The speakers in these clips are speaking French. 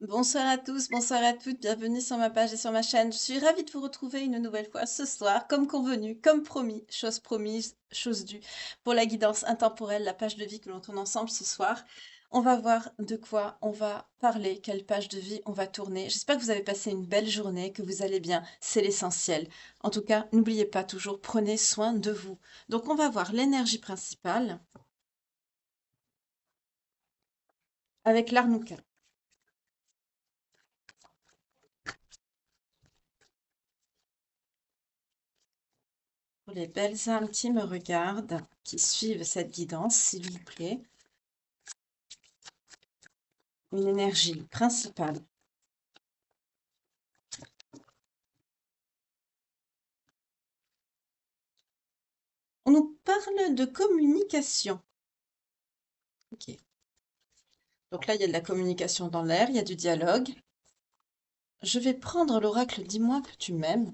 Bonsoir à tous, bonsoir à toutes, bienvenue sur ma page et sur ma chaîne. Je suis ravie de vous retrouver une nouvelle fois ce soir, comme convenu, comme promise, chose due, pour la guidance intemporelle, la page de vie que l'on tourne ensemble ce soir. On va voir de quoi on va parler, quelle page de vie on va tourner. J'espère que vous avez passé une belle journée, que vous allez bien, c'est l'essentiel. En tout cas, n'oubliez pas toujours, prenez soin de vous. Donc on va voir l'énergie principale avec l'Arnuka. Pour les belles âmes qui me regardent, qui suivent cette guidance, s'il vous plaît, une énergie principale. On nous parle de communication. Ok. Donc là, il y a de la communication dans l'air, il y a du dialogue. Je vais prendre l'oracle Dis-moi que tu m'aimes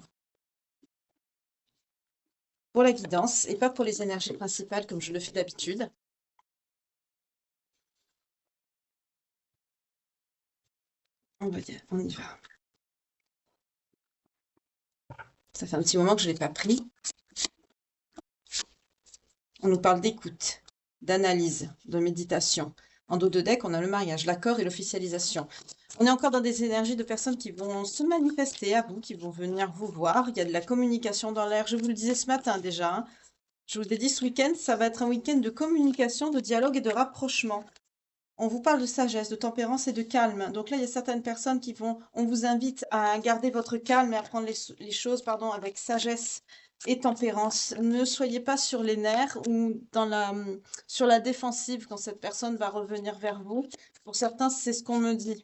pour la guidance et pas pour les énergies principales comme je le fais d'habitude. On y va. Ça fait un petit moment que je ne l'ai pas pris. On nous parle d'écoute, d'analyse, de méditation. En dos de deck, on a le mariage, l'accord et l'officialisation. On est encore dans des énergies de personnes qui vont se manifester à vous, qui vont venir vous voir. Il y a de la communication dans l'air. Je vous le disais ce matin déjà, hein. Je vous ai dit ce week-end, ça va être un week-end de communication, de dialogue et de rapprochement. On vous parle de sagesse, de tempérance et de calme. Donc là, il y a certaines personnes qui vont, on vous invite à garder votre calme et à prendre les choses, pardon, avec sagesse et tempérance. Ne soyez pas sur les nerfs ou sur la défensive quand cette personne va revenir vers vous. Pour certains, c'est ce qu'on me dit.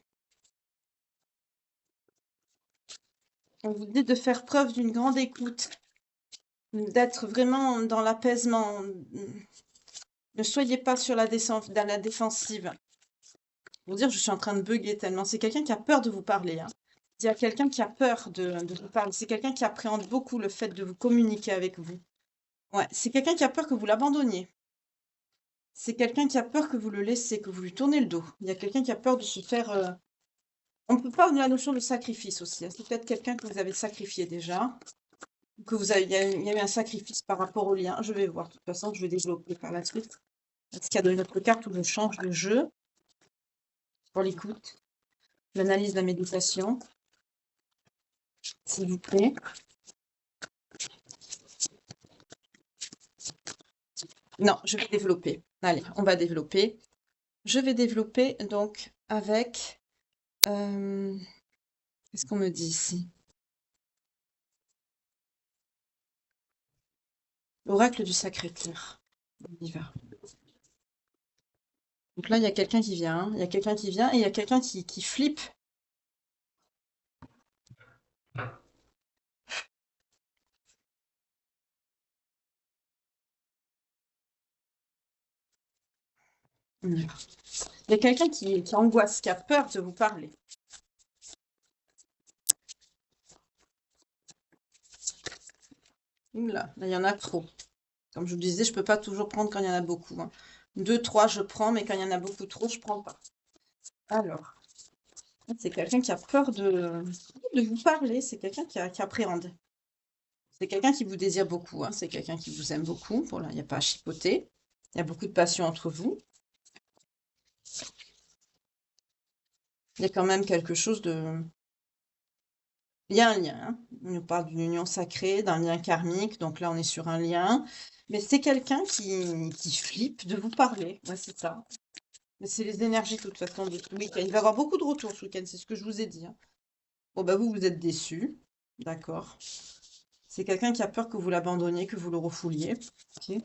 On vous dit de faire preuve d'une grande écoute, d'être vraiment dans l'apaisement. Ne soyez pas sur dans la défensive. Pour dire, je suis en train de bugger tellement. C'est quelqu'un qui a peur de vous parler, hein. Il y a quelqu'un qui a peur de vous parler. C'est quelqu'un qui appréhende beaucoup le fait de vous communiquer avec vous. Ouais, c'est quelqu'un qui a peur que vous l'abandonniez. C'est quelqu'un qui a peur que vous le laissiez, que vous lui tournez le dos. Il y a quelqu'un qui a peur de se faire... On peut pas de la notion de sacrifice aussi, hein. C'est peut-être quelqu'un que vous avez sacrifié déjà. Que vous avez... il y a eu un sacrifice par rapport au lien. Je vais voir. De toute façon, je vais développer par la suite. Est-ce qu'il y a dans notre carte où je change de jeu pour l'écoute, l'analyse, la méditation, s'il vous plaît. Non, je vais développer. Allez, on va développer. Je vais développer donc avec... qu'est-ce qu'on me dit ici? L'oracle du Sacré-Cœur. On y va. Donc là, il y a quelqu'un qui vient, hein. Il y a quelqu'un qui vient et il y a quelqu'un qui flippe. On y va. Il y a quelqu'un qui angoisse, qui a peur de vous parler. Là, il y en a trop. Comme je vous disais, je ne peux pas toujours prendre quand il y en a beaucoup, hein. 2, 3, je prends, mais quand il y en a beaucoup trop, je ne prends pas. Alors, c'est quelqu'un qui a peur de vous parler, c'est quelqu'un qui appréhende. C'est quelqu'un qui vous désire beaucoup, hein. C'est quelqu'un qui vous aime beaucoup. Voilà, il n'y a pas à chipoter. Il y a beaucoup de passion entre vous. Il y a quand même quelque chose de... Il y a un lien, hein. On nous parle d'une union sacrée, d'un lien karmique. Donc là, on est sur un lien. Mais c'est quelqu'un qui flippe de vous parler. Ouais, c'est ça. Mais c'est les énergies, de toute façon, de ce week-end. Il va y avoir beaucoup de retours ce week-end, c'est ce que je vous ai dit, hein. Bon, bah vous êtes déçus. D'accord. C'est quelqu'un qui a peur que vous l'abandonniez, que vous le refouliez. Ok.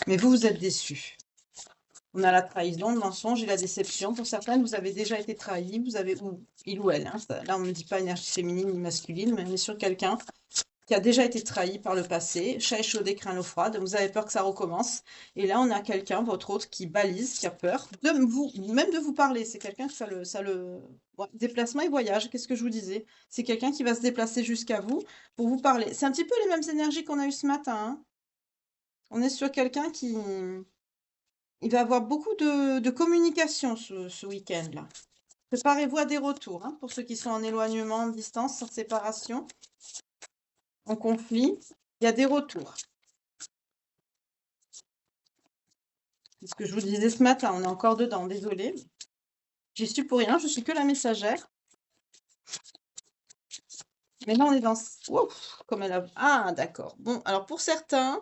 Mais vous êtes déçus. On a la trahison, le mensonge et la déception. Pour certaines, vous avez déjà été trahi, vous avez, ou il ou elle, hein. Là, on ne dit pas énergie féminine ni masculine, mais on est sur quelqu'un qui a déjà été trahi par le passé. Chat échaudé, craint l'eau froide. Vous avez peur que ça recommence. Et là, on a quelqu'un, votre autre, qui balise, qui a peur de vous, même de vous parler. C'est quelqu'un qui ouais, déplacement et voyage. Qu'est-ce que je vous disais? C'est quelqu'un qui va se déplacer jusqu'à vous pour vous parler. C'est un petit peu les mêmes énergies qu'on a eues ce matin, hein. On est sur quelqu'un il va avoir beaucoup de communication ce week-end-là. Préparez-vous à des retours, hein, pour ceux qui sont en éloignement, en distance, en séparation, en conflit. Il y a des retours. C'est ce que je vous disais ce matin, on est encore dedans, désolé. J'y suis pour rien, je suis que la messagère. Mais là, on est dans... Ouf, comme elle a... Ah, d'accord. Bon, alors pour certains,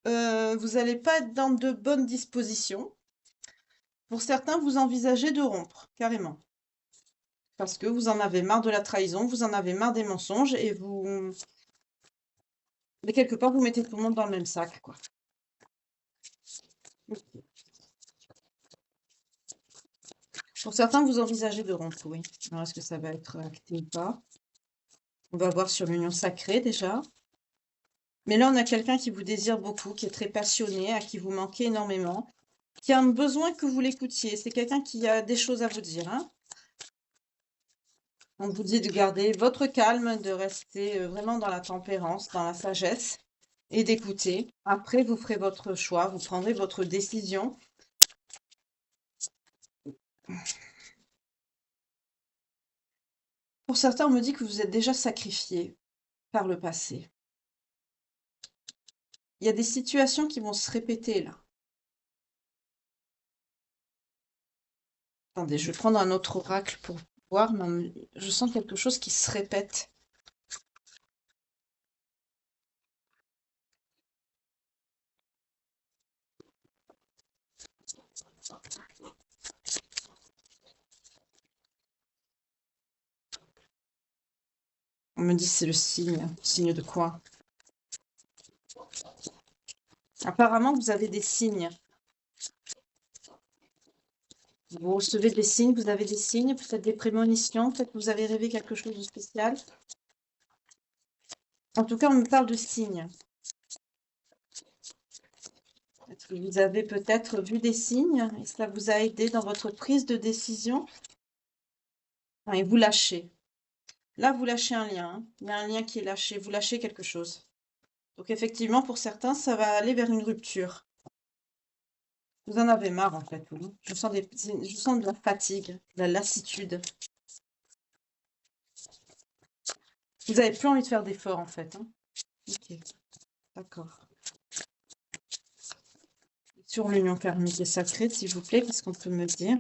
vous n'allez pas être dans de bonnes dispositions. Pour certains, vous envisagez de rompre, carrément. Parce que vous en avez marre de la trahison, vous en avez marre des mensonges et vous... Mais quelque part, vous mettez tout le monde dans le même sac, quoi. Pour certains, vous envisagez de rompre, oui. Alors, est-ce que ça va être acté ou pas? On va voir sur l'union sacrée, déjà. Mais là, on a quelqu'un qui vous désire beaucoup, qui est très passionné, à qui vous manquez énormément, qui a un besoin que vous l'écoutiez. C'est quelqu'un qui a des choses à vous dire, hein. On vous dit de garder votre calme, de rester vraiment dans la tempérance, dans la sagesse et d'écouter. Après, vous ferez votre choix, vous prendrez votre décision. Pour certains, on me dit que vous êtes déjà sacrifié par le passé. Il y a des situations qui vont se répéter là. Attendez, je vais prendre un autre oracle pour voir, mais je sens quelque chose qui se répète. On me dit c'est le signe. Signe de quoi? Apparemment, vous avez des signes. Vous recevez des signes, vous avez des signes, peut-être des prémonitions, peut-être que vous avez rêvé quelque chose de spécial. En tout cas, on me parle de signes. Est-ce que vous avez peut-être vu des signes et ça vous a aidé dans votre prise de décision? Et vous lâchez. Là, vous lâchez un lien, hein. Il y a un lien qui est lâché. Vous lâchez quelque chose. Donc, effectivement, pour certains, ça va aller vers une rupture. Vous en avez marre, en fait. Oui. Je sens de la fatigue, de la lassitude. Vous n'avez plus envie de faire d'efforts, en fait, hein. Ok, d'accord. Sur l'union karmique et sacrée, s'il vous plaît, qu'est-ce qu'on peut me dire?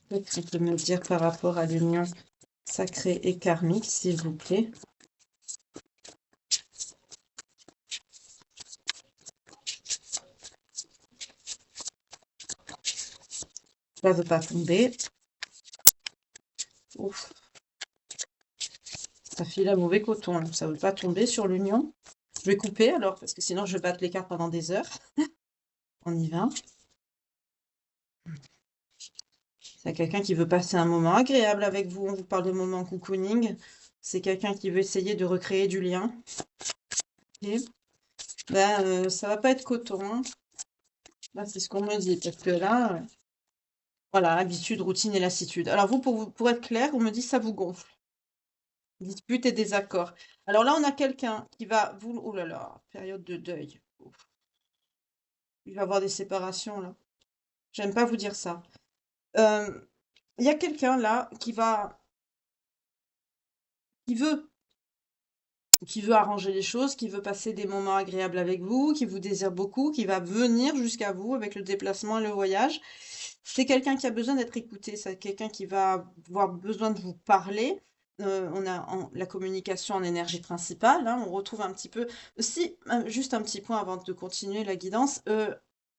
Qu'est-ce qu'on peut me dire par rapport à l'union sacrée et karmique, s'il vous plaît? Ça ne veut pas tomber. Ouf. Ça file à mauvais coton, là. Ça ne veut pas tomber sur l'union. Je vais couper alors, parce que sinon je vais battre les cartes pendant des heures. On y va. C'est quelqu'un qui veut passer un moment agréable avec vous. On vous parle de moment cocooning. C'est quelqu'un qui veut essayer de recréer du lien. Ok. Ben, ça va pas être coton, hein. Là, c'est ce qu'on me dit, parce que là, voilà, habitude, routine et lassitude. Alors pour être clair, on me dit ça vous gonfle. Dispute et désaccord. Alors là, on a quelqu'un qui va vous... Oh là là, période de deuil. Ouf. Il va y avoir des séparations, là. J'aime pas vous dire ça. Il y a quelqu'un, là, qui veut arranger les choses, qui veut passer des moments agréables avec vous, qui vous désire beaucoup, qui va venir jusqu'à vous avec le déplacement et le voyage. C'est quelqu'un qui a besoin d'être écouté, c'est quelqu'un qui va avoir besoin de vous parler. On a la communication en énergie principale, hein, on retrouve un petit peu... Si, juste un petit point avant de continuer la guidance.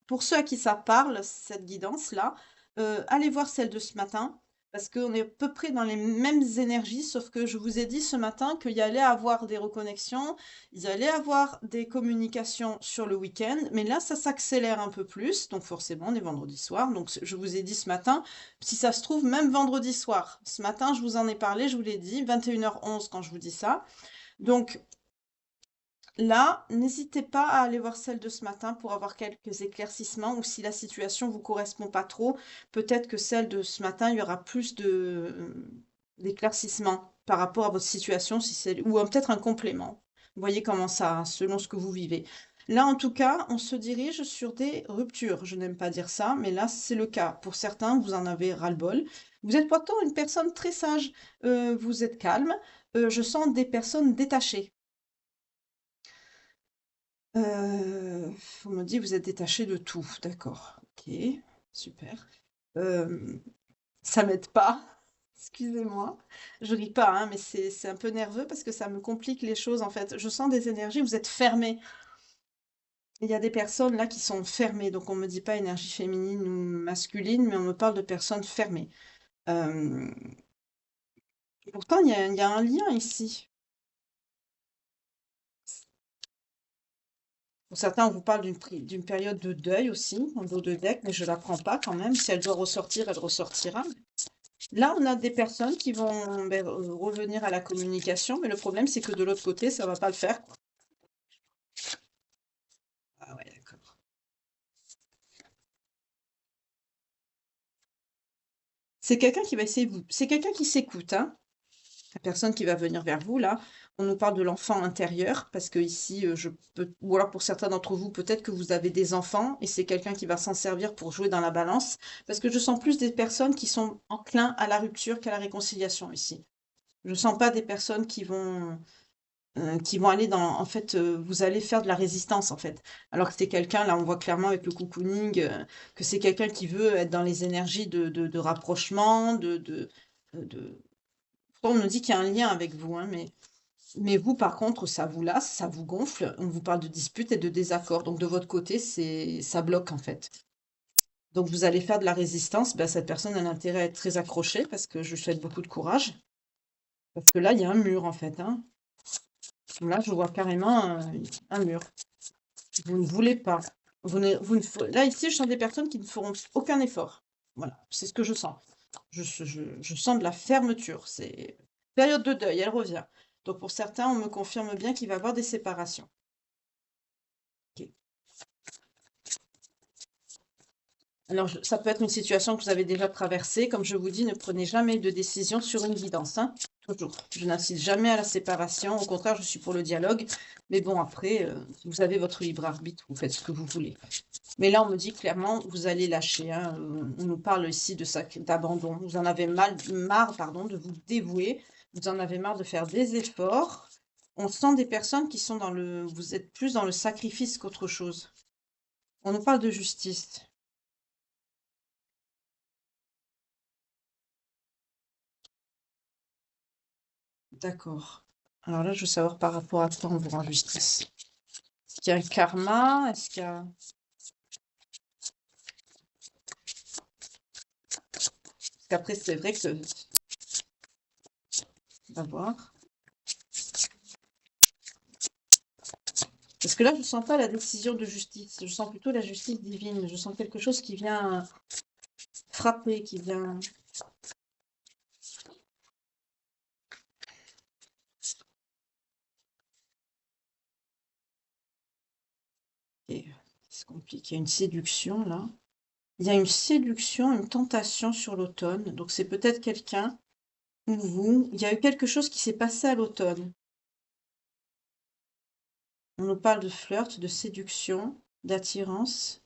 Pour ceux à qui ça parle, cette guidance-là, allez voir celle de ce matin. Parce qu'on est à peu près dans les mêmes énergies, sauf que je vous ai dit ce matin qu'il y allait avoir des reconnexions, il y allait avoir des communications sur le week-end, mais là, ça s'accélère un peu plus, donc forcément, on est vendredi soir, donc je vous ai dit ce matin, si ça se trouve, même vendredi soir. Ce matin, je vous en ai parlé, je vous l'ai dit, 21h11 quand je vous dis ça. Donc, là, n'hésitez pas à aller voir celle de ce matin pour avoir quelques éclaircissements ou si la situation vous correspond pas trop, peut-être que celle de ce matin, il y aura plus d'éclaircissements par rapport à votre situation si c'est ou peut-être un complément. Vous voyez comment ça, selon ce que vous vivez. Là, en tout cas, on se dirige sur des ruptures. Je n'aime pas dire ça, mais là, c'est le cas. Pour certains, vous en avez ras-le-bol. Vous êtes pourtant une personne très sage. Vous êtes calme. Je sens des personnes détachées. On me dit, vous êtes détaché de tout. D'accord. Ok. Super. Euh, Ça m'aide pas. Excusez-moi. Je ris pas, hein, mais c'est un peu nerveux parce que ça me complique les choses, en fait. Je sens des énergies, vous êtes fermés. Il y a des personnes là qui sont fermées, donc on me dit pas énergie féminine ou masculine, mais on me parle de personnes fermées. Euh, Pourtant, il y a un lien ici. Pour certains, on vous parle d'une période de deuil aussi, en dos de deck, mais je la prends pas quand même. Si elle doit ressortir, elle ressortira. Là, on a des personnes qui vont revenir à la communication, mais le problème, c'est que de l'autre côté, ça va pas le faire. Ah ouais, d'accord. C'est quelqu'un qui va essayer de vous... C'est quelqu'un qui s'écoute, hein. La personne qui va venir vers vous, là, on nous parle de l'enfant intérieur, parce que ici, je peux... Ou alors pour certains d'entre vous, peut-être que vous avez des enfants, et c'est quelqu'un qui va s'en servir pour jouer dans la balance, parce que je sens plus des personnes qui sont enclins à la rupture qu'à la réconciliation ici. Je sens pas des personnes qui vont aller dans... En fait, vous allez faire de la résistance, en fait. Alors que c'est quelqu'un, là, on voit clairement avec le cocooning, que c'est quelqu'un qui veut être dans les énergies de rapprochement, de... On nous dit qu'il y a un lien avec vous, hein, mais vous, par contre, ça vous lasse, ça vous gonfle. On vous parle de disputes et de désaccords. Donc, de votre côté, ça bloque, en fait. Donc, vous allez faire de la résistance. Ben, cette personne a l'intérêt à être très accrochée parce que je lui souhaite beaucoup de courage. Parce que là, il y a un mur, en fait, hein. Là, je vois carrément un mur. Vous ne voulez pas. Là, ici, je sens des personnes qui ne feront aucun effort. Voilà, c'est ce que je sens. Je sens de la fermeture. C'est période de deuil, elle revient. Donc, pour certains, on me confirme bien qu'il va y avoir des séparations. Ok. Alors, ça peut être une situation que vous avez déjà traversée. Comme je vous dis, ne prenez jamais de décision sur une guidance, hein. Toujours. Je n'incite jamais à la séparation. Au contraire, je suis pour le dialogue. Mais bon, après, vous avez votre libre arbitre. Vous faites ce que vous voulez. Mais là, on me dit clairement, vous allez lâcher, hein. On nous parle ici d'abandon. Vous en avez marre, pardon, de vous dévouer. Vous en avez marre de faire des efforts. On sent des personnes qui sont vous êtes plus dans le sacrifice qu'autre chose. On nous parle de justice. D'accord. Alors là, je veux savoir par rapport à quoi on vous rend justice. Est-ce qu'il y a un karma? Est-ce qu'il y a... Parce qu'après, c'est vrai que... On va voir. Parce que là, je ne sens pas la décision de justice. Je sens plutôt la justice divine. Je sens quelque chose qui vient frapper, qui vient... Et c'est compliqué. Il y a une séduction, là. Il y a une séduction, une tentation sur l'automne. Donc, c'est peut-être quelqu'un ou vous. Il y a eu quelque chose qui s'est passé à l'automne. On nous parle de flirt, de séduction, d'attirance.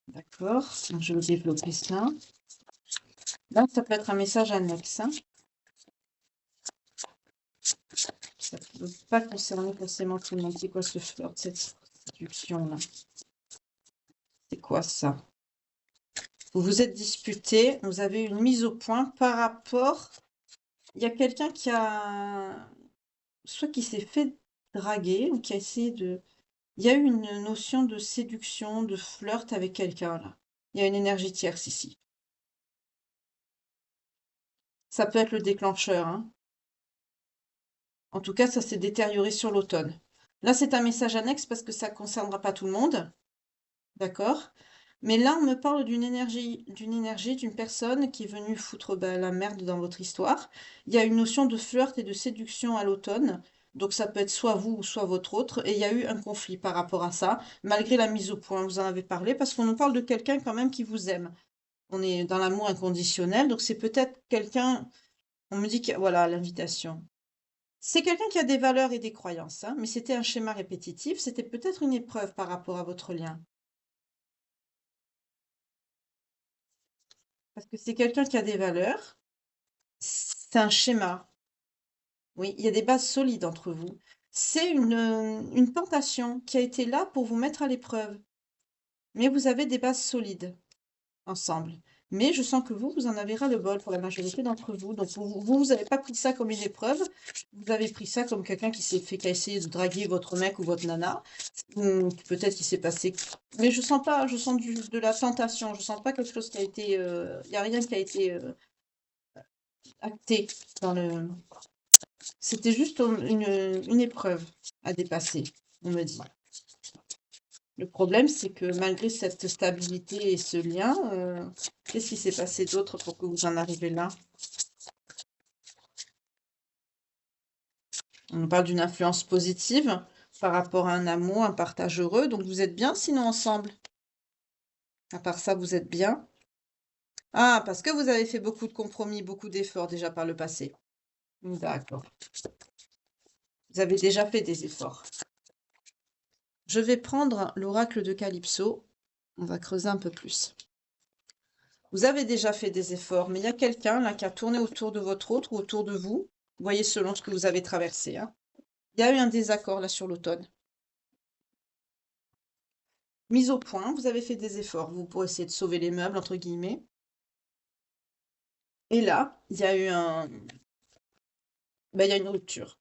D'accord, je vais développer ça. Là, ça peut être un message annexe, hein. Ça ne peut pas concerner forcément tout le monde. C'est quoi ce flirt, cette séduction-là? C'est quoi ça? Vous vous êtes disputé, vous avez une mise au point par rapport... Il y a quelqu'un qui a... Soit qui s'est fait draguer ou qui a essayé de... Il y a eu une notion de séduction, de flirt avec quelqu'un, là. Il y a une énergie tierce ici. Ça peut être le déclencheur, hein. En tout cas, ça s'est détérioré sur l'automne. Là, c'est un message annexe parce que ça ne concernera pas tout le monde, d'accord? Mais là, on me parle d'une personne qui est venue foutre la merde dans votre histoire. Il y a une notion de flirt et de séduction à l'automne, donc ça peut être soit vous ou soit votre autre, et il y a eu un conflit par rapport à ça, malgré la mise au point, vous en avez parlé, parce qu'on nous parle de quelqu'un quand même qui vous aime. On est dans l'amour inconditionnel, donc c'est peut-être quelqu'un, on me dit que, voilà, l'invitation. C'est quelqu'un qui a des valeurs et des croyances, hein, mais c'était un schéma répétitif, c'était peut-être une épreuve par rapport à votre lien. Parce que c'est quelqu'un qui a des valeurs, c'est un schéma. Oui, il y a des bases solides entre vous. C'est une tentation qui a été là pour vous mettre à l'épreuve. Mais vous avez des bases solides ensemble. Mais je sens que vous en avez ras-le-bol pour la majorité d'entre vous. Donc vous n'avez pas pris ça comme une épreuve. Vous avez pris ça comme quelqu'un qui a essayé de draguer votre mec ou votre nana. Ou peut-être qu'il s'est passé. Mais je sens pas, je sens de la tentation. Je sens pas quelque chose qui a été. Il n'y a rien qui a été acté dans le. C'était juste une épreuve à dépasser, on me dit. Le problème, c'est que malgré cette stabilité et ce lien, qu'est-ce qui s'est passé d'autre pour que vous en arrivez là? On nous parle d'une influence positive par rapport à un amour, un partage heureux. Donc vous êtes bien sinon ensemble. À part ça, vous êtes bien. Ah, parce que vous avez fait beaucoup de compromis, beaucoup d'efforts déjà par le passé. D'accord. Vous avez déjà fait des efforts. Je vais prendre l'oracle de Calypso. On va creuser un peu plus. Vous avez déjà fait des efforts, mais il y a quelqu'un là qui a tourné autour de votre autre ou autour de vous. Vous voyez, selon ce que vous avez traversé, hein. Il y a eu un désaccord là sur l'automne. Mise au point, vous avez fait des efforts, vous, pour essayer de sauver les meubles, entre guillemets. Et là, il y a eu il y a une rupture.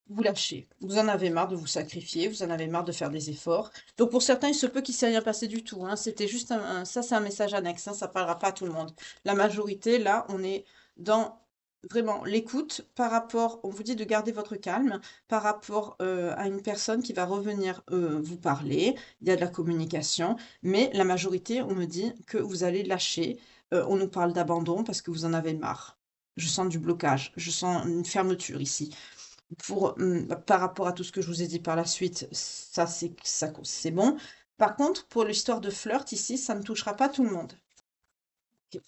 Vous lâchez. Vous en avez marre de vous sacrifier, vous en avez marre de faire des efforts. Donc pour certains, il se peut qu'il ne s'est rien passé du tout, hein. C'était juste ça, c'est un message annexe, hein, ça ne parlera pas à tout le monde. La majorité, là, on est dans vraiment l'écoute par rapport, on vous dit de garder votre calme par rapport à une personne qui va revenir vous parler. Il y a de la communication, mais la majorité, on me dit que vous allez lâcher. On nous parle d'abandon parce que vous en avez marre. Je sens du blocage, je sens une fermeture ici. Par rapport à tout ce que je vous ai dit par la suite, c'est bon. Par contre, pour l'histoire de flirt ici, ça ne touchera pas tout le monde. Ok.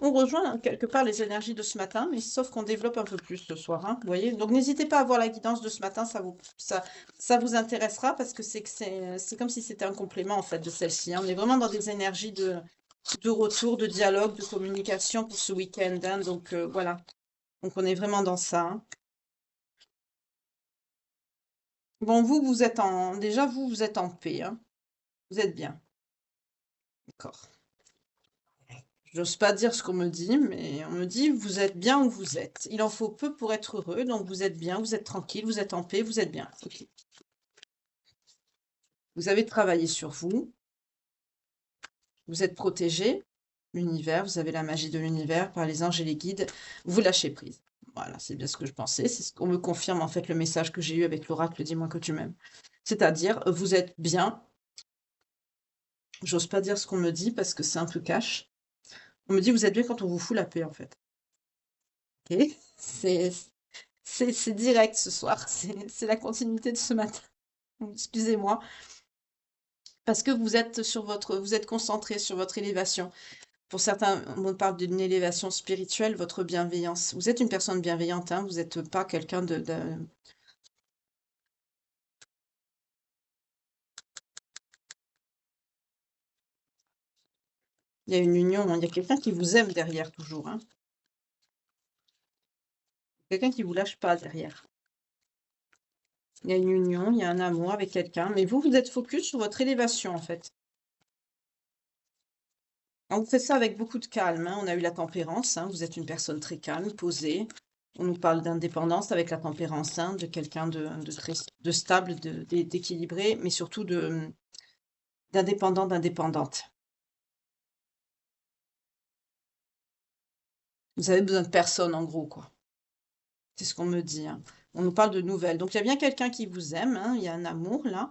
On rejoint quelque part les énergies de ce matin, mais sauf qu'on développe un peu plus ce soir, hein, vous voyez. Donc n'hésitez pas à voir la guidance de ce matin, ça vous intéressera parce que c'est comme si c'était un complément en fait de celle-ci, hein. On est vraiment dans des énergies de retour, de dialogue, de communication pour ce week-end, hein. Donc voilà. Donc on est vraiment dans ça, hein. Bon, vous êtes déjà, vous êtes en paix, hein. Vous êtes bien. D'accord. J'ose pas dire ce qu'on me dit, mais on me dit, vous êtes bien où vous êtes. Il en faut peu pour être heureux, donc vous êtes bien, vous êtes tranquille, vous êtes en paix, vous êtes bien. Ok. Vous avez travaillé sur vous, vous êtes protégé, l'univers, vous avez la magie de l'univers par les anges et les guides, vous lâchez prise. Voilà, c'est bien ce que je pensais, c'est ce qu'on me confirme en fait le message que j'ai eu avec l'oracle Dis-moi que tu m'aimes. C'est-à-dire, vous êtes bien, j'ose pas dire ce qu'on me dit parce que c'est un peu cash. On me dit, vous êtes bien quand on vous fout la paix, en fait. Ok. C'est, c'est direct ce soir. C'est la continuité de ce matin. Excusez-moi. Parce que vous êtes concentré sur votre élévation. Pour certains, on parle d'une élévation spirituelle, votre bienveillance. Vous êtes une personne bienveillante, hein. Vous n'êtes pas quelqu'un Il y a une union, hein. Il y a quelqu'un qui vous aime derrière toujours, hein. Quelqu'un qui vous lâche pas derrière. Il y a une union, il y a un amour avec quelqu'un, mais vous êtes focus sur votre élévation, en fait. On fait ça avec beaucoup de calme, hein. On a eu la tempérance, hein. Vous êtes une personne très calme, posée. On nous parle d'indépendance avec la tempérance, hein, de quelqu'un de très de stable, d'équilibré, mais surtout d'indépendant, d'indépendante. Vous avez besoin de personne, en gros, quoi. C'est ce qu'on me dit, hein. On nous parle de nouvelles. Donc, il y a bien quelqu'un qui vous aime, hein. Il y a un amour, là.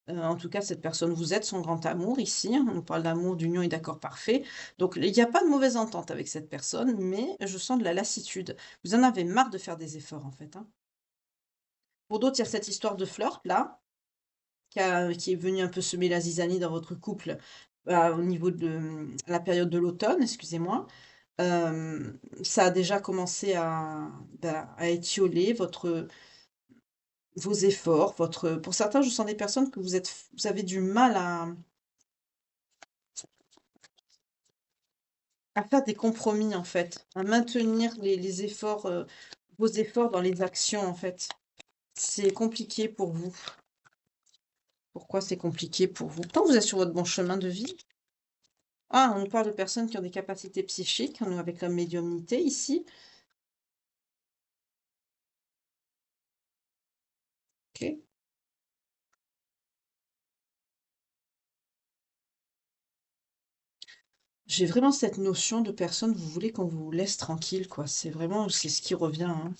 En tout cas, cette personne, vous êtes son grand amour ici, hein. On nous parle d'amour, d'union et d'accord parfait. Donc, il n'y a pas de mauvaise entente avec cette personne, mais je sens de la lassitude. Vous en avez marre de faire des efforts, en fait, hein. Pour d'autres, il y a cette histoire de flirt, là, qui est venue un peu semer la zizanie dans votre couple, au niveau de la période de l'automne, excusez-moi. Ça a déjà commencé à étioler vos efforts, pour certains, je sens des personnes que vous avez du mal à faire des compromis, en fait, à maintenir les efforts, vos efforts dans les actions, en fait. C'est compliqué pour vous. Pourquoi c'est compliqué pour vous? Pourtant, vous êtes sur votre bon chemin de vie. Ah, on nous parle de personnes qui ont des capacités psychiques, nous avec la médiumnité ici. Ok. J'ai vraiment cette notion de personne, vous voulez qu'on vous laisse tranquille, quoi. C'est ce qui revient, hein.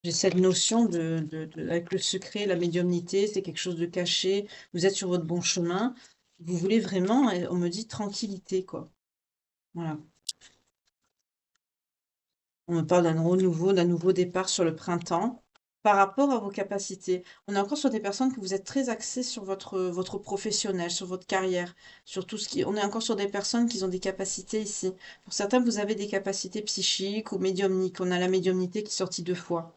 J'ai cette notion avec le secret, la médiumnité, c'est quelque chose de caché. Vous êtes sur votre bon chemin. Vous voulez vraiment, on me dit tranquillité, quoi. Voilà. On me parle d'un renouveau, d'un nouveau départ sur le printemps par rapport à vos capacités. On est encore sur des personnes que vous êtes très axées sur votre professionnel, sur votre carrière, sur tout ce qui... On est encore sur des personnes qui ont des capacités ici. Pour certains, vous avez des capacités psychiques ou médiumniques. On a la médiumnité qui est sortie 2 fois.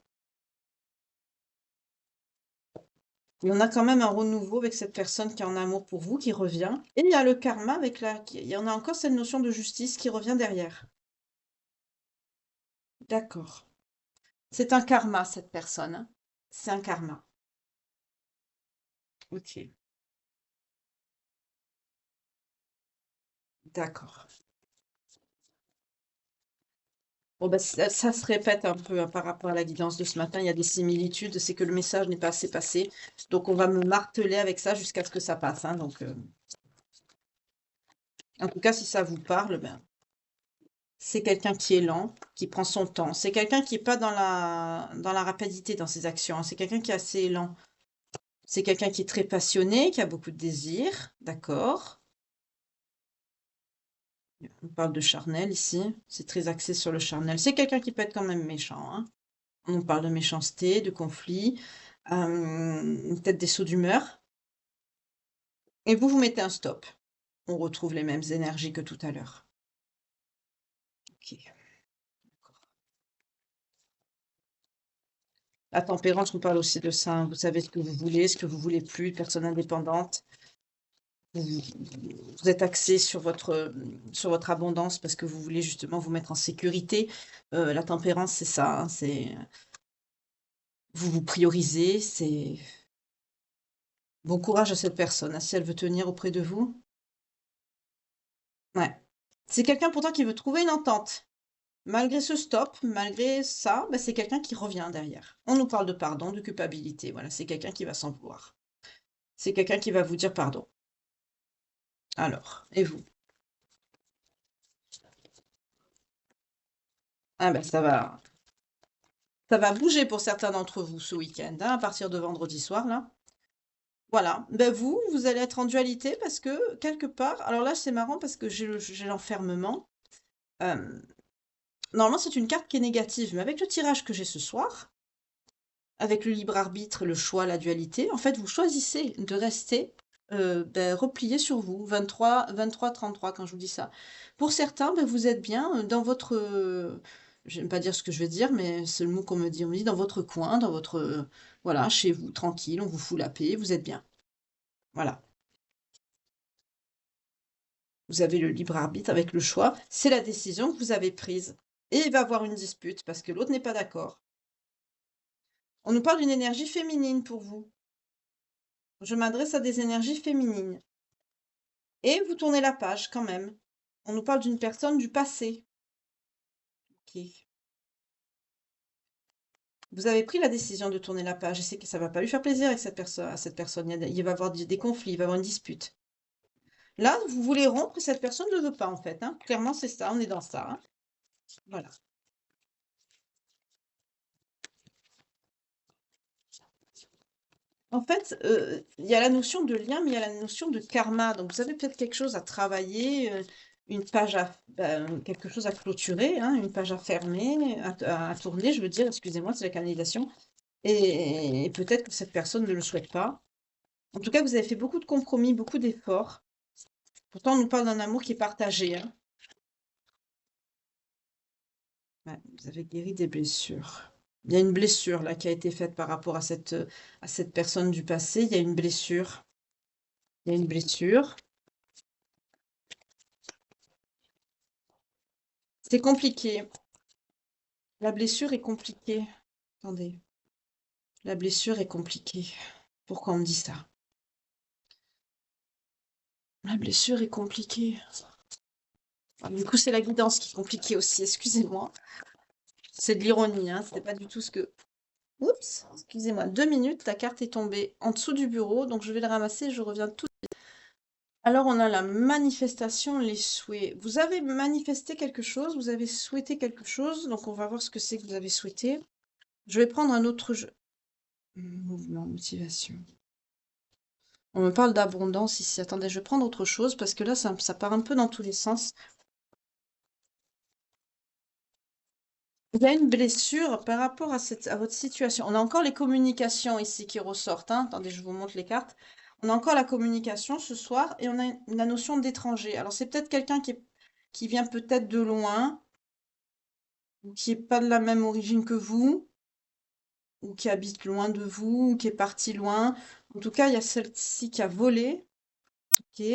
Il y en a quand même un renouveau avec cette personne qui est en amour pour vous, qui revient. Et il y a le karma il y en a encore cette notion de justice qui revient derrière. D'accord. C'est un karma, cette personne, hein. C'est un karma. Ok. D'accord. Bon, bah, ça se répète un peu, hein, par rapport à la guidance de ce matin. Il y a des similitudes, c'est que le message n'est pas assez passé. Donc, on va me marteler avec ça jusqu'à ce que ça passe, hein. Donc, en tout cas, si ça vous parle, ben, c'est quelqu'un qui est lent, qui prend son temps. C'est quelqu'un qui n'est pas dans la rapidité dans ses actions, hein. C'est quelqu'un qui est assez lent. C'est quelqu'un qui est très passionné, qui a beaucoup de désirs. D'accord. On parle de charnel ici. C'est très axé sur le charnel. C'est quelqu'un qui peut être quand même méchant, hein. On parle de méchanceté, de conflit, peut-être des sauts d'humeur. Et vous mettez un stop. On retrouve les mêmes énergies que tout à l'heure. Ok, d'accord. La tempérance, on parle aussi de ça, hein. Vous savez ce que vous voulez plus, personne indépendante. Vous êtes axé sur votre abondance parce que vous voulez justement vous mettre en sécurité. La tempérance, c'est ça, hein, c'est vous vous priorisez, c'est bon courage à cette personne, hein, si elle veut tenir auprès de vous. Ouais. C'est quelqu'un pourtant qui veut trouver une entente. Malgré ce stop, malgré ça, bah, c'est quelqu'un qui revient derrière. On nous parle de pardon, de culpabilité. Voilà, c'est quelqu'un qui va s'en vouloir. C'est quelqu'un qui va vous dire pardon. Alors, et vous? Ah ben ça va bouger pour certains d'entre vous ce week-end, hein, à partir de vendredi soir, là. Voilà. Ben vous allez être en dualité parce que quelque part, alors là c'est marrant parce que j'ai l'enfermement. Euh, Normalement c'est une carte qui est négative, mais avec le tirage que j'ai ce soir, avec le libre arbitre, le choix, la dualité, en fait vous choisissez de rester ben, replié sur vous, 23, 33 quand je vous dis ça. Pour certains, ben, vous êtes bien dans votre... j'aime pas dire ce que je vais dire, mais c'est le mot qu'on me dit. On me dit dans votre coin, dans votre... voilà, chez vous, tranquille, on vous fout la paix, vous êtes bien. Voilà. Vous avez le libre arbitre avec le choix. C'est la décision que vous avez prise. Et il va y avoir une dispute parce que l'autre n'est pas d'accord. On nous parle d'une énergie féminine pour vous. Je m'adresse à des énergies féminines. Et vous tournez la page quand même. On nous parle d'une personne du passé. Ok. Vous avez pris la décision de tourner la page. Je sais que ça va pas lui faire plaisir avec cette personne, à cette personne. Il va y avoir des conflits, il va y avoir une dispute. Là, vous voulez rompre et cette personne ne le veut pas en fait, hein. Clairement, c'est ça, on est dans ça, hein. Voilà. En fait, il y a la notion de lien, mais il y a la notion de karma. Donc, vous avez peut-être quelque chose à travailler, une page quelque chose à clôturer, hein, une page à fermer, à tourner, je veux dire, excusez-moi, c'est la canalisation. Et peut-être que cette personne ne le souhaite pas. En tout cas, vous avez fait beaucoup de compromis, beaucoup d'efforts. Pourtant, on nous parle d'un amour qui est partagé, hein. Ouais, vous avez guéri des blessures. Il y a une blessure là qui a été faite par rapport à cette personne du passé. Il y a une blessure. Il y a une blessure. C'est compliqué. La blessure est compliquée. Attendez. La blessure est compliquée. Pourquoi on me dit ça? La blessure est compliquée. Ah, du coup, c'est la guidance qui est compliquée aussi, excusez-moi. C'est de l'ironie, hein. C'était pas du tout ce que... Oups, excusez-moi. 2 minutes, la carte est tombée en dessous du bureau, donc je vais le ramasser et je reviens tout. Alors, on a la manifestation, les souhaits. Vous avez manifesté quelque chose, vous avez souhaité quelque chose, donc on va voir ce que c'est que vous avez souhaité. Je vais prendre un autre jeu. Mouvement, motivation. On me parle d'abondance ici. Attendez, je vais prendre autre chose parce que là, ça part un peu dans tous les sens. Il y a une blessure par rapport à votre situation. On a encore les communications ici qui ressortent, hein. Attendez, je vous montre les cartes. On a encore la communication ce soir et on a la notion d'étranger. Alors, c'est peut-être quelqu'un qui vient peut-être de loin, ou qui n'est pas de la même origine que vous, ou qui habite loin de vous, ou qui est parti loin. En tout cas, il y a celle-ci qui a volé. Ok.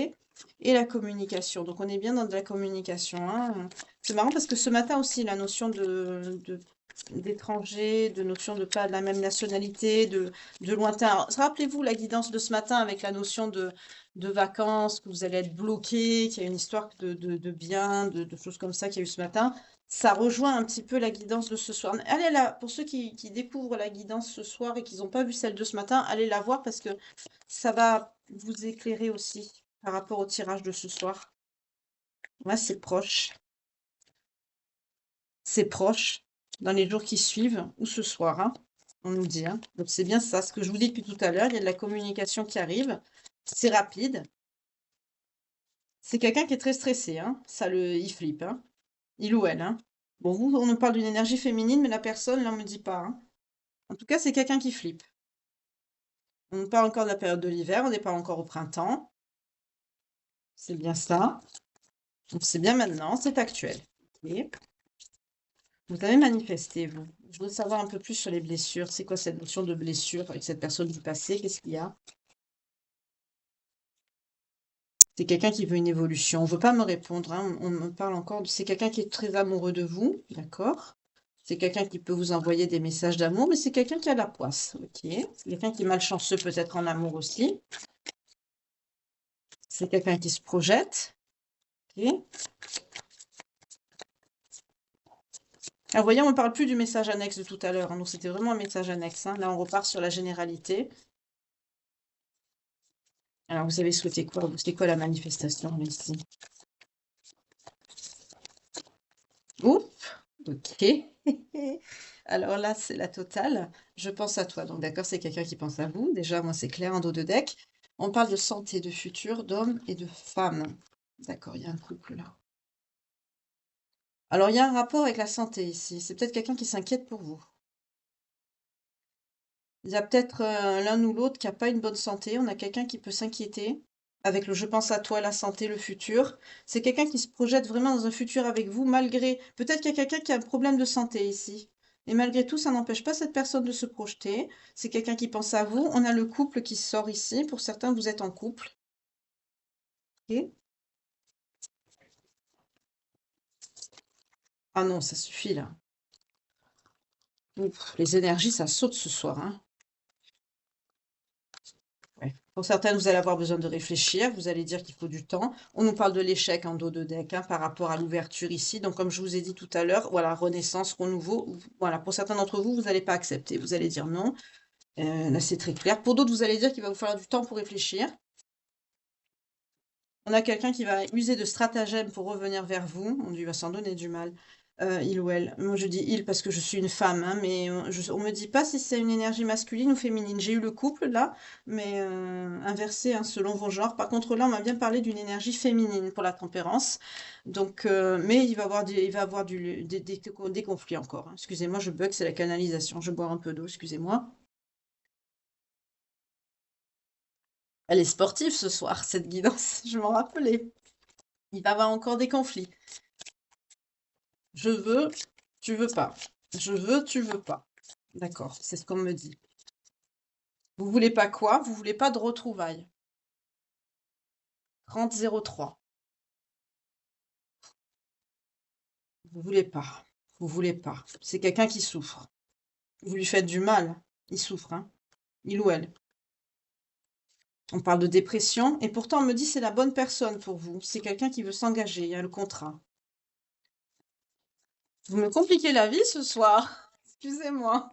Et la communication. Donc, on est bien dans de la communication, hein. C'est marrant parce que ce matin aussi, la notion d'étranger, de notion de pas de la même nationalité, de lointain. Alors, rappelez-vous la guidance de ce matin avec la notion de vacances, que vous allez être bloqué, qu'il y a une histoire de biens, de choses comme ça qu'il y a eu ce matin. Ça rejoint un petit peu la guidance de ce soir. Allez là, pour ceux qui découvrent la guidance ce soir et qui n'ont pas vu celle de ce matin, allez la voir parce que ça va vous éclairer aussi par rapport au tirage de ce soir. Moi, c'est proche. C'est proche dans les jours qui suivent ou ce soir, hein, on nous dit, hein. Donc c'est bien ça, ce que je vous dis depuis tout à l'heure, il y a de la communication qui arrive, c'est rapide. C'est quelqu'un qui est très stressé, hein. Il flippe, hein. Il ou elle, hein. Bon, vous, on nous parle d'une énergie féminine, mais la personne, là, on me dit pas, hein. En tout cas, c'est quelqu'un qui flippe. On nous parle encore de la période de l'hiver, on n'est pas encore au printemps. C'est bien ça. Donc c'est bien maintenant, c'est actuel. Ok. Vous avez manifesté, vous. Je voudrais savoir un peu plus sur les blessures. C'est quoi cette notion de blessure avec cette personne du passé? Qu'est-ce qu'il y a? C'est quelqu'un qui veut une évolution. On ne veut pas me répondre, hein. On me parle encore C'est quelqu'un qui est très amoureux de vous, d'accord? C'est quelqu'un qui peut vous envoyer des messages d'amour, mais c'est quelqu'un qui a la poisse, ok? C'est quelqu'un qui est malchanceux peut-être en amour aussi. C'est quelqu'un qui se projette, ok? Alors, voyez, on ne parle plus du message annexe de tout à l'heure, hein. Donc, c'était vraiment un message annexe, hein. Là, on repart sur la généralité. Alors, vous avez souhaité quoi? C'était quoi la manifestation là, ici? Ouf, ok. Alors là, c'est la totale. Je pense à toi. Donc, d'accord, c'est quelqu'un qui pense à vous. Déjà, moi, c'est clair, un dos de deck. On parle de santé, de futur, d'hommes et de femmes. D'accord, il y a un couple là. Alors, il y a un rapport avec la santé ici. C'est peut-être quelqu'un qui s'inquiète pour vous. Il y a peut-être l'un ou l'autre qui n'a pas une bonne santé. On a quelqu'un qui peut s'inquiéter avec le je pense à toi, la santé, le futur. C'est quelqu'un qui se projette vraiment dans un futur avec vous, malgré... Peut-être qu'il y a quelqu'un qui a un problème de santé ici. Et malgré tout, ça n'empêche pas cette personne de se projeter. C'est quelqu'un qui pense à vous. On a le couple qui sort ici. Pour certains, vous êtes en couple. Ok. Ah non, ça suffit là. Ouf, les énergies, ça saute ce soir, hein. Ouais. Pour certaines, vous allez avoir besoin de réfléchir, vous allez dire qu'il faut du temps. On nous parle de l'échec en dos de deck, hein, par rapport à l'ouverture ici. Donc, comme je vous ai dit tout à l'heure, voilà, renaissance, renouveau. Voilà, pour certains d'entre vous, vous n'allez pas accepter. Vous allez dire non. Là, c'est très clair. Pour d'autres, vous allez dire qu'il va vous falloir du temps pour réfléchir. On a quelqu'un qui va user de stratagèmes pour revenir vers vous. On lui va s'en donner du mal. Il ou elle. Moi, je dis il parce que je suis une femme, hein, mais on me dit pas si c'est une énergie masculine ou féminine. J'ai eu le couple là, mais inversé, hein, selon vos genres. Par contre, là, on m'a bien parlé d'une énergie féminine pour la tempérance. Donc, mais il va avoir des conflits encore, hein. Excusez-moi, je bug, c'est la canalisation. Je bois un peu d'eau, excusez-moi. Elle est sportive ce soir, cette guidance, je m'en rappelais. Il va y avoir encore des conflits. Je veux Tu veux pas. Je veux, tu veux pas. D'accord, c'est ce qu'on me dit. Vous voulez pas quoi? Vous voulez pas de retrouvailles. 30-03. Vous voulez pas. Vous voulez pas. C'est quelqu'un qui souffre. Vous lui faites du mal. Il souffre, hein. Il ou elle. On parle de dépression et pourtant on me dit c'est la bonne personne pour vous. C'est quelqu'un qui veut s'engager. Il y a le contrat. Vous me compliquez la vie ce soir. Excusez-moi.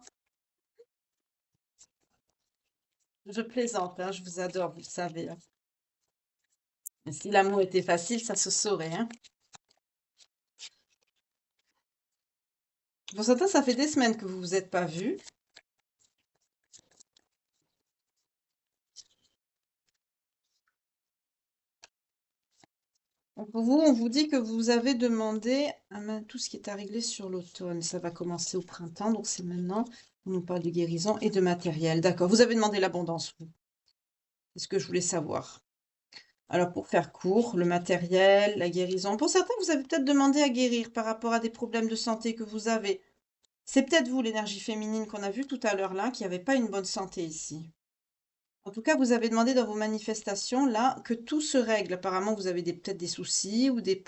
Je plaisante, hein, je vous adore, vous le savez, hein. Mais si l'amour était facile, ça se saurait, hein. Pour certains, ça fait des semaines que vous vous êtes pas vus. Pour vous, on vous dit que vous avez demandé tout ce qui est à régler sur l'automne. Ça va commencer au printemps, donc c'est maintenant. On nous parle de guérison et de matériel. D'accord. Vous avez demandé l'abondance, vous. C'est ce que je voulais savoir. Alors, pour faire court, le matériel, la guérison. Pour certains, vous avez peut-être demandé à guérir par rapport à des problèmes de santé que vous avez. C'est peut-être vous, l'énergie féminine qu'on a vue tout à l'heure là, qui n'avait pas une bonne santé ici. En tout cas, vous avez demandé dans vos manifestations là que tout se règle. Apparemment, vous avez peut-être des soucis ou des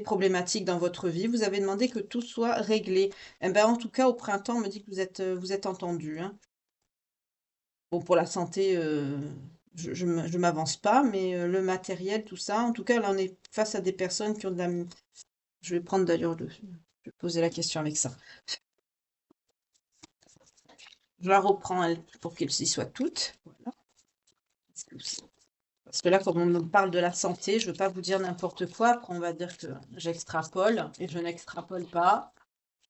problématiques dans votre vie. Vous avez demandé que tout soit réglé. Eh ben, en tout cas, au printemps, on me dit que vous êtes entendu, hein. Bon, pour la santé, je m'avance pas, mais le matériel, tout ça, en tout cas, là, on est face à des personnes qui ont de la... Je vais prendre d'ailleurs je vais poser la question avec ça. Je la reprends elle, pour qu'elles y soient toutes. Voilà. Parce que là, comme on me parle de la santé, je ne veux pas vous dire n'importe quoi. Après, on va dire que j'extrapole et je n'extrapole pas.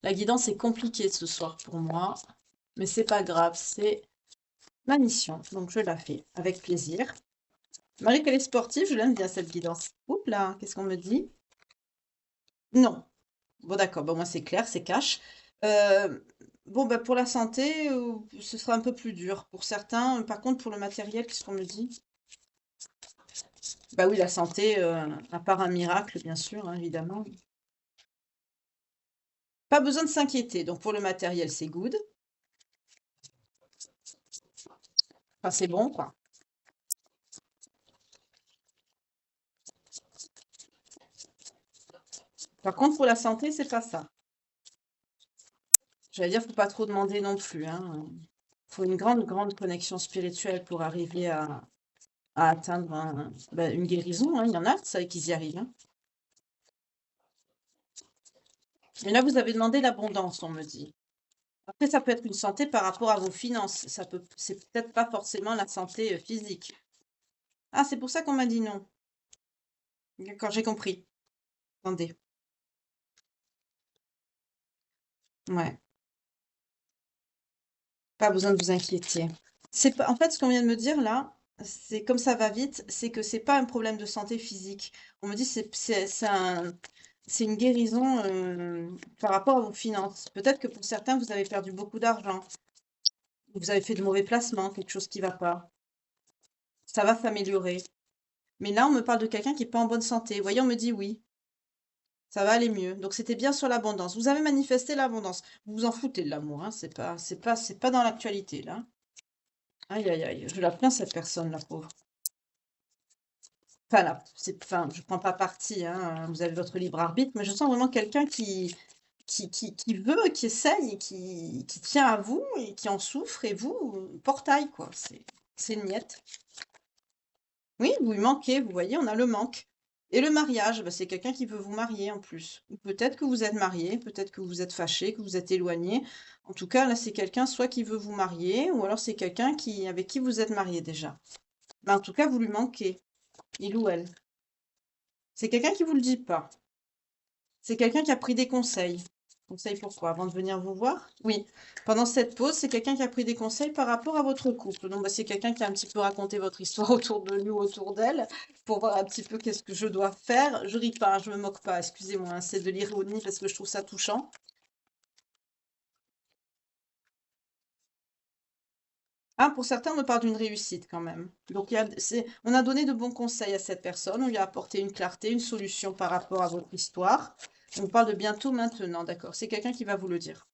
La guidance est compliquée ce soir pour moi, mais c'est pas grave, c'est ma mission, donc je la fais avec plaisir. Marie, qu'elle est sportive, je l'aime bien cette guidance. Oups là, qu'est-ce qu'on me dit? Non. Bon, d'accord, bon, moi c'est clair, c'est cash. Euh, bon, bah, pour la santé, ce sera un peu plus dur. Pour certains, par contre, pour le matériel, qu'est-ce qu'on me dit? Bah oui, la santé, à part un miracle, bien sûr, hein, évidemment. Pas besoin de s'inquiéter. Donc pour le matériel, c'est good. Enfin, c'est bon, quoi. Par contre, pour la santé, c'est pas ça. J'allais dire, faut pas trop demander non plus, hein. Faut une grande, grande connexion spirituelle pour arriver à atteindre une guérison, hein. Il y en a, ça, qui y arrivent, hein. Et là, vous avez demandé l'abondance, on me dit. Après, ça peut être une santé par rapport à vos finances. C'est peut-être pas forcément la santé physique. Ah, c'est pour ça qu'on m'a dit non. D'accord, j'ai compris. Attendez. Ouais. Pas besoin de vous inquiéter. C'est pas, en fait, ce qu'on vient de me dire là, c'est comme ça va vite, c'est que c'est pas un problème de santé physique. On me dit c'est une guérison par rapport à vos finances. Peut-être que pour certains, vous avez perdu beaucoup d'argent, vous avez fait de mauvais placements, quelque chose qui va pas. Ça va s'améliorer. Mais là, on me parle de quelqu'un qui est pas en bonne santé. Vous voyez, on me dit oui, ça va aller mieux. Donc c'était bien sur l'abondance. Vous avez manifesté l'abondance. Vous vous en foutez de l'amour, hein. C'est pas dans l'actualité là. Aïe, aïe, aïe, je la plains cette personne, la pauvre. Enfin, là, enfin, je prends pas parti, hein, vous avez votre libre arbitre, mais je sens vraiment quelqu'un qui veut, qui essaye, et qui tient à vous et qui en souffre, et vous, portail, quoi. C'est une miette. Oui, vous lui manquez, vous voyez, on a le manque. Et le mariage, bah, c'est quelqu'un qui veut vous marier en plus. Ou peut-être que vous êtes marié, peut-être que vous êtes fâché, que vous êtes éloigné. En tout cas, là, c'est quelqu'un soit qui veut vous marier, ou alors c'est quelqu'un avec qui vous êtes marié déjà. Mais en tout cas, vous lui manquez. Il ou elle. C'est quelqu'un qui vous le dit pas. C'est quelqu'un qui a pris des conseils. Conseils pourquoi? Avant de venir vous voir? Oui. Pendant cette pause, c'est quelqu'un qui a pris des conseils par rapport à votre couple. Donc, bah, c'est quelqu'un qui a un petit peu raconté votre histoire autour de lui ou autour d'elle pour voir un petit peu qu'est-ce que je dois faire. Je ris pas, hein, je me moque pas, excusez-moi, hein, c'est de l'ironie parce que je trouve ça touchant. Ah, pour certains, on me parle d'une réussite quand même. Donc, on a donné de bons conseils à cette personne, on lui a apporté une clarté, une solution par rapport à votre histoire. On parle de bientôt maintenant, d'accord. C'est quelqu'un qui va vous le dire.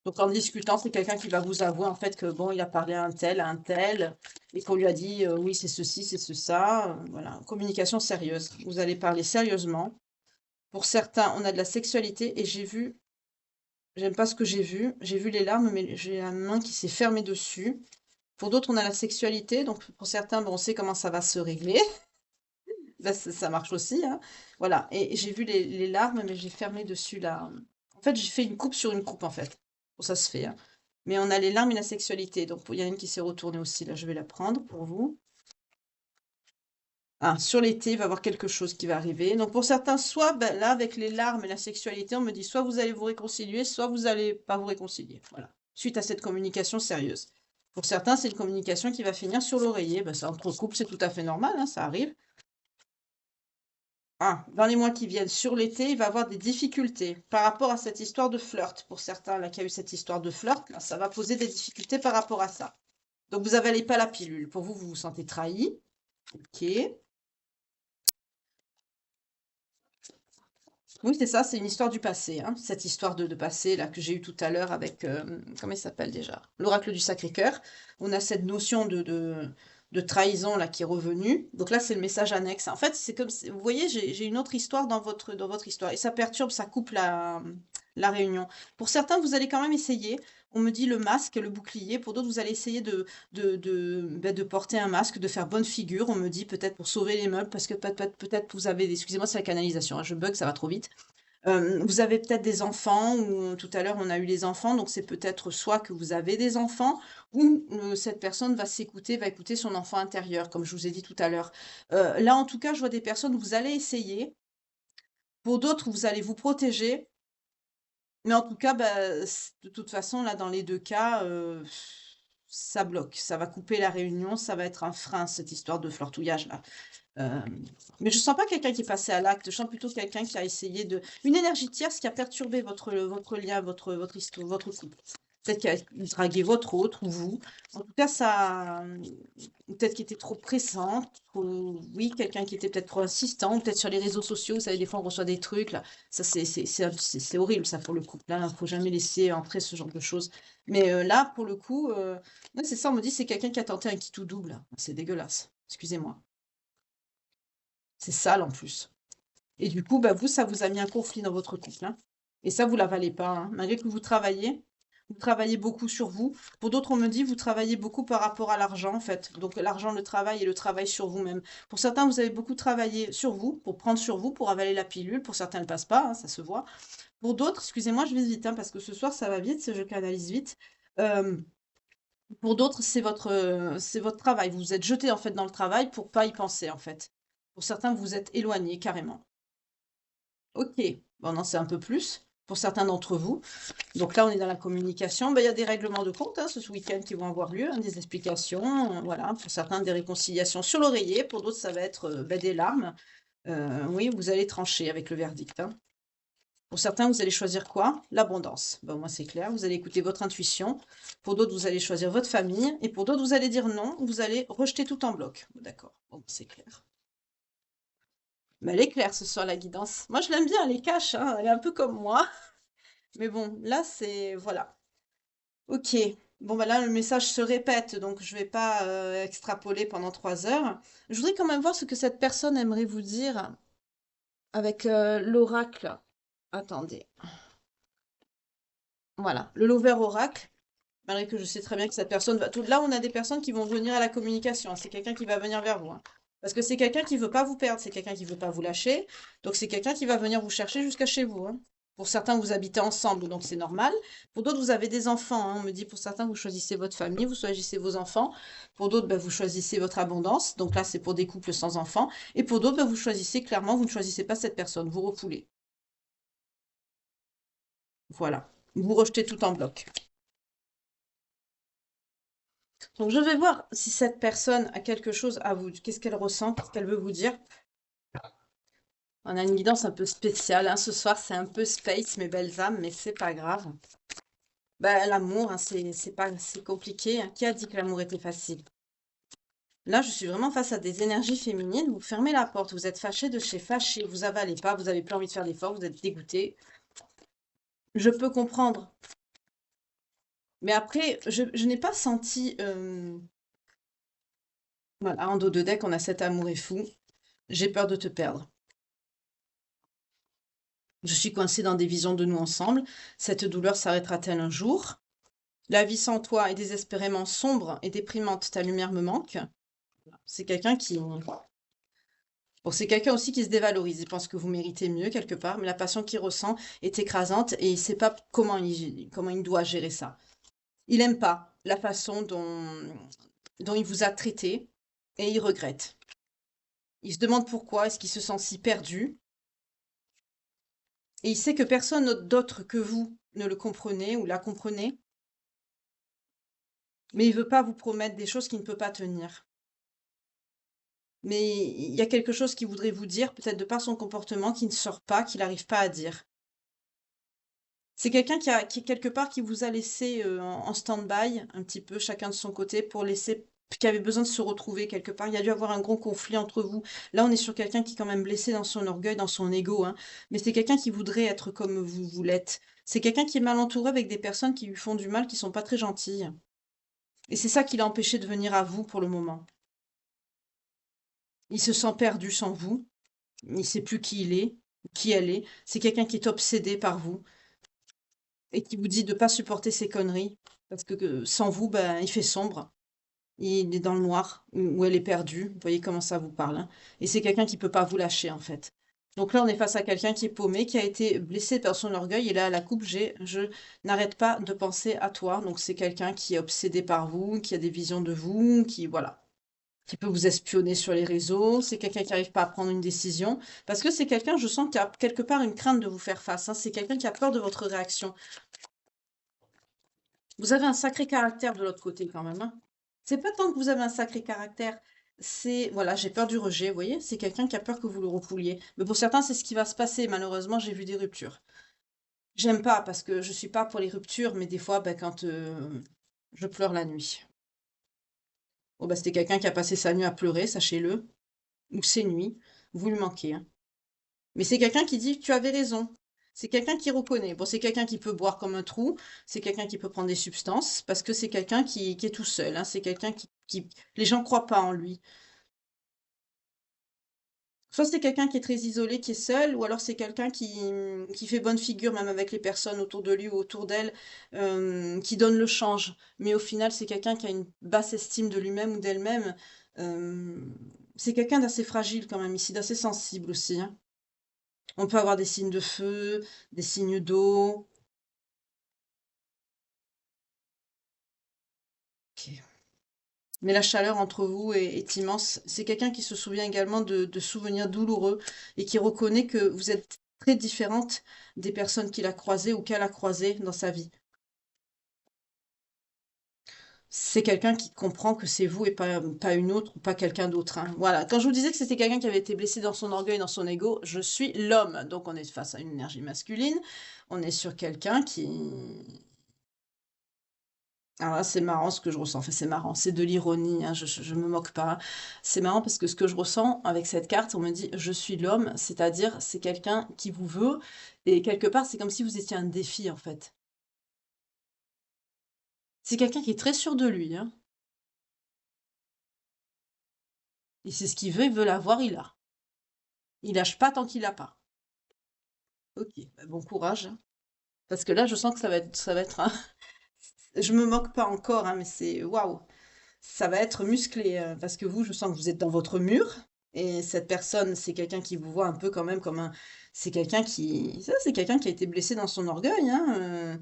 Donc en discutant, c'est quelqu'un qui va vous avouer en fait que bon, il a parlé à un tel, et qu'on lui a dit oui, c'est ceci, c'est ça. Voilà, communication sérieuse. Vous allez parler sérieusement. Pour certains, on a de la sexualité et j'aime pas ce que j'ai vu. J'ai vu les larmes, mais j'ai la main qui s'est fermée dessus. Pour d'autres, on a la sexualité. Donc pour certains, bon, on sait comment ça va se régler. Là, ça marche aussi, hein. Voilà. Et j'ai vu les larmes, mais j'ai fermé dessus là. En fait, j'ai fait une coupe sur une coupe, en fait. Bon, ça se fait, hein. Mais on a les larmes et la sexualité. Donc, il y en a une qui s'est retournée aussi. Là, je vais la prendre pour vous. Ah, sur l'été, il va y avoir quelque chose qui va arriver. Donc, pour certains, soit ben, là, avec les larmes et la sexualité, on me dit soit vous allez vous réconcilier, soit vous allez pas vous réconcilier. Voilà. Suite à cette communication sérieuse. Pour certains, c'est une communication qui va finir sur l'oreiller. Ben, ça, entre couples, c'est tout à fait normal, hein, ça arrive. Ah, dans les mois qui viennent, sur l'été, il va avoir des difficultés par rapport à cette histoire de flirt. Pour certains, là, qui a eu cette histoire de flirt, là, ça va poser des difficultés par rapport à ça. Donc, vous avalez pas la pilule. Pour vous, vous vous sentez trahi. Ok. Oui, c'est ça, c'est une histoire du passé, hein. Cette histoire de passé, là, que j'ai eue tout à l'heure avec, comment il s'appelle déjà? L'oracle du Sacré-Cœur. On a cette notion de trahison, là, qui est revenue. Donc là, c'est le message annexe. En fait, c'est comme, vous voyez, j'ai une autre histoire dans votre histoire. Et ça perturbe, ça coupe la réunion. Pour certains, vous allez quand même essayer. On me dit le masque, le bouclier. Pour d'autres, vous allez essayer de porter un masque, de faire bonne figure. On me dit peut-être pour sauver les meubles, parce que peut-être que vous avez, excusez-moi, c'est la canalisation, hein, je bug, ça va trop vite. Vous avez peut-être des enfants, ou tout à l'heure on a eu les enfants, donc c'est peut-être soit que vous avez des enfants, ou cette personne va s'écouter, va écouter son enfant intérieur, comme je vous ai dit tout à l'heure. Là, en tout cas, je vois des personnes, vous allez essayer. Pour d'autres, vous allez vous protéger. Mais en tout cas, bah, de toute façon, là, dans les deux cas, ça bloque. Ça va couper la réunion, ça va être un frein, cette histoire de flirtouillage, là. Euh, mais je sens pas quelqu'un qui est passé à l'acte, je sens plutôt quelqu'un qui a essayé de... Une énergie tierce qui a perturbé votre lien, votre histoire, votre couple. Peut-être qu'il a dragué votre autre ou vous. En tout cas, ça... Peut-être qu'il était trop pressant, oui, quelqu'un qui était peut-être trop insistant, peut-être sur les réseaux sociaux, vous savez, des fois on reçoit des trucs, là. Ça, c'est horrible, ça, pour le couple. Là, il faut jamais laisser entrer ce genre de choses. Mais là, pour le coup, ouais, c'est ça, on me dit, c'est quelqu'un qui a tenté un qui tout double. C'est dégueulasse. Excusez-moi. C'est sale en plus. Et du coup, bah, vous, ça vous a mis un conflit dans votre couple, hein. Et ça, vous l'avalez pas, hein. Malgré que vous travaillez beaucoup sur vous. Pour d'autres, on me dit, vous travaillez beaucoup par rapport à l'argent, en fait. Donc, l'argent, le travail et le travail sur vous-même. Pour certains, vous avez beaucoup travaillé sur vous, pour prendre sur vous, pour avaler la pilule. Pour certains, elle passe pas, hein, ça se voit. Pour d'autres, excusez-moi, je vais vite, hein, parce que ce soir, ça va vite, je canalise vite. Euh, pour d'autres, c'est votre travail. Vous vous êtes jeté, en fait, dans le travail pour pas y penser, en fait. Pour certains, vous vous êtes éloigné carrément. Ok, bon, non, c'est un peu plus pour certains d'entre vous. Donc là, on est dans la communication. Ben, il y a des règlements de compte, hein, ce week-end qui vont avoir lieu, hein, des explications. Voilà, pour certains, des réconciliations sur l'oreiller. Pour d'autres, ça va être ben, des larmes. Oui, vous allez trancher avec le verdict, hein. Pour certains, vous allez choisir quoi? L'abondance. Ben, moi, c'est clair. Vous allez écouter votre intuition. Pour d'autres, vous allez choisir votre famille. Et pour d'autres, vous allez dire non. Vous allez rejeter tout en bloc. D'accord. Bon, c'est clair. Mais elle est claire ce soir, la guidance. Moi, je l'aime bien, elle est cash, hein, elle est un peu comme moi. Mais bon, là, c'est... Voilà. Ok. Bon, bah là, le message se répète, donc je vais pas extrapoler pendant 3 heures. Je voudrais quand même voir ce que cette personne aimerait vous dire avec l'oracle. Attendez. Voilà, le lover oracle. Malgré que je sais très bien que cette personne va... Tout... Là, on a des personnes qui vont venir à la communication, hein. C'est quelqu'un qui va venir vers vous, hein. Parce que c'est quelqu'un qui veut pas vous perdre, c'est quelqu'un qui veut pas vous lâcher. Donc c'est quelqu'un qui va venir vous chercher jusqu'à chez vous, hein. Pour certains, vous habitez ensemble, donc c'est normal. Pour d'autres, vous avez des enfants, hein. On me dit pour certains, vous choisissez votre famille, vous choisissez vos enfants. Pour d'autres, bah, vous choisissez votre abondance. Donc là, c'est pour des couples sans enfants. Et pour d'autres, bah, vous choisissez clairement, vous ne choisissez pas cette personne, vous refoulez. Voilà. Vous rejetez tout en bloc. Donc je vais voir si cette personne a quelque chose à vous, qu'est-ce qu'elle ressent, qu'est-ce qu'elle veut vous dire. On a une guidance un peu spéciale, hein. Ce soir, c'est un peu space, mes belles âmes, mais c'est pas grave. Bah, l'amour, hein, c'est pas, c'est compliqué, hein. Qui a dit que l'amour était facile? Là, je suis vraiment face à des énergies féminines. Vous fermez la porte, vous êtes fâché de chez fâché, vous avalez pas, vous avez plus envie de faire d'efforts, vous êtes dégoûté. Je peux comprendre. Mais après, je n'ai pas senti... voilà, en dos de deck, on a cet amour est fou. J'ai peur de te perdre. Je suis coincée dans des visions de nous ensemble. Cette douleur s'arrêtera-t-elle un jour? La vie sans toi est désespérément sombre et déprimante. Ta lumière me manque. C'est quelqu'un qui... Bon, c'est quelqu'un aussi qui se dévalorise. Il pense que vous méritez mieux quelque part, mais la passion qu'il ressent est écrasante et il sait pas comment il doit gérer ça. Il aime pas la façon dont il vous a traité et il regrette. Il se demande pourquoi, est-ce qu'il se sent si perdu? Et il sait que personne d'autre que vous ne le comprenez ou la comprenez, mais il veut pas vous promettre des choses qu'il ne peut pas tenir. Mais il y a quelque chose qu'il voudrait vous dire, peut-être de par son comportement, qui ne sort pas, qu'il n'arrive pas à dire. C'est quelqu'un qui quelque part, qui vous a laissé en stand-by, un petit peu, chacun de son côté, pour laisser, qui avait besoin de se retrouver quelque part. Il y a dû avoir un gros conflit entre vous. Là, on est sur quelqu'un qui est quand même blessé dans son orgueil, dans son ego, hein. Mais c'est quelqu'un qui voudrait être comme vous l'êtes. C'est quelqu'un qui est mal entouré avec des personnes qui lui font du mal, qui sont pas très gentilles. Et c'est ça qui l'a empêché de venir à vous pour le moment. Il se sent perdu sans vous. Il sait plus qui il est, qui elle est. C'est quelqu'un qui est obsédé par vous et qui vous dit de pas supporter ces conneries parce que sans vous, ben, il fait sombre. Il est dans le noir ou elle est perdue. Vous voyez comment ça vous parle, hein. Et c'est quelqu'un qui peut pas vous lâcher en fait. Donc là, on est face à quelqu'un qui est paumé, qui a été blessé par son orgueil. Et là, à la coupe, je n'arrête pas de penser à toi. Donc c'est quelqu'un qui est obsédé par vous, qui a des visions de vous, qui voilà, qui peut vous espionner sur les réseaux. C'est quelqu'un qui n'arrive pas à prendre une décision parce que c'est quelqu'un, je sens, qui a quelque part une crainte de vous faire face, hein. C'est quelqu'un qui a peur de votre réaction. Vous avez un sacré caractère de l'autre côté quand même, hein. C'est pas tant que vous avez un sacré caractère, c'est, voilà, j'ai peur du rejet, vous voyez, c'est quelqu'un qui a peur que vous le refouliez. Mais pour certains, c'est ce qui va se passer. Malheureusement, j'ai vu des ruptures. J'aime pas parce que je suis pas pour les ruptures, mais des fois, ben, quand je pleure la nuit. Oh, bah, c'était quelqu'un qui a passé sa nuit à pleurer, sachez-le, ou ses nuits. Vous lui manquez, hein. Mais c'est quelqu'un qui dit, tu avais raison. C'est quelqu'un qui reconnaît. Bon, c'est quelqu'un qui peut boire comme un trou, c'est quelqu'un qui peut prendre des substances, parce que c'est quelqu'un qui est tout seul, hein. C'est quelqu'un les gens croient pas en lui. Soit c'est quelqu'un qui est très isolé, qui est seul, ou alors c'est quelqu'un qui fait bonne figure même avec les personnes autour de lui ou autour d'elle, qui donne le change. Mais au final, c'est quelqu'un qui a une basse estime de lui-même ou d'elle-même. Euh, c'est quelqu'un d'assez fragile quand même ici, d'assez sensible aussi, hein. On peut avoir des signes de feu, des signes d'eau. Ok. Mais la chaleur entre vous est immense. C'est quelqu'un qui se souvient également de souvenirs douloureux et qui reconnaît que vous êtes très différente des personnes qu'il a croisées ou qu'elle a croisées dans sa vie. C'est quelqu'un qui comprend que c'est vous et pas une autre ou pas quelqu'un d'autre, hein. Voilà. Quand je vous disais que c'était quelqu'un qui avait été blessé dans son orgueil, dans son ego, je suis l'homme. Donc on est face à une énergie masculine. On est sur quelqu'un qui, alors là, c'est marrant ce que je ressens. Enfin, c'est marrant, c'est de l'ironie, hein, je me moque pas. C'est marrant parce que ce que je ressens avec cette carte, on me dit je suis l'homme, c'est-à-dire c'est quelqu'un qui vous veut, et quelque part, c'est comme si vous étiez un défi en fait. C'est quelqu'un qui est très sûr de lui, hein. Et c'est ce qu'il veut, il veut l'avoir, il l'a. Il lâche pas tant qu'il l'a pas. Ok, bah, bon courage, hein. Parce que là, je sens que ça va être je me moque pas encore, hein, mais c'est waouh. Ça va être musclé, parce que vous, je sens que vous êtes dans votre mur et cette personne, c'est quelqu'un qui vous voit un peu quand même comme un c'est quelqu'un qui a été blessé dans son orgueil, hein,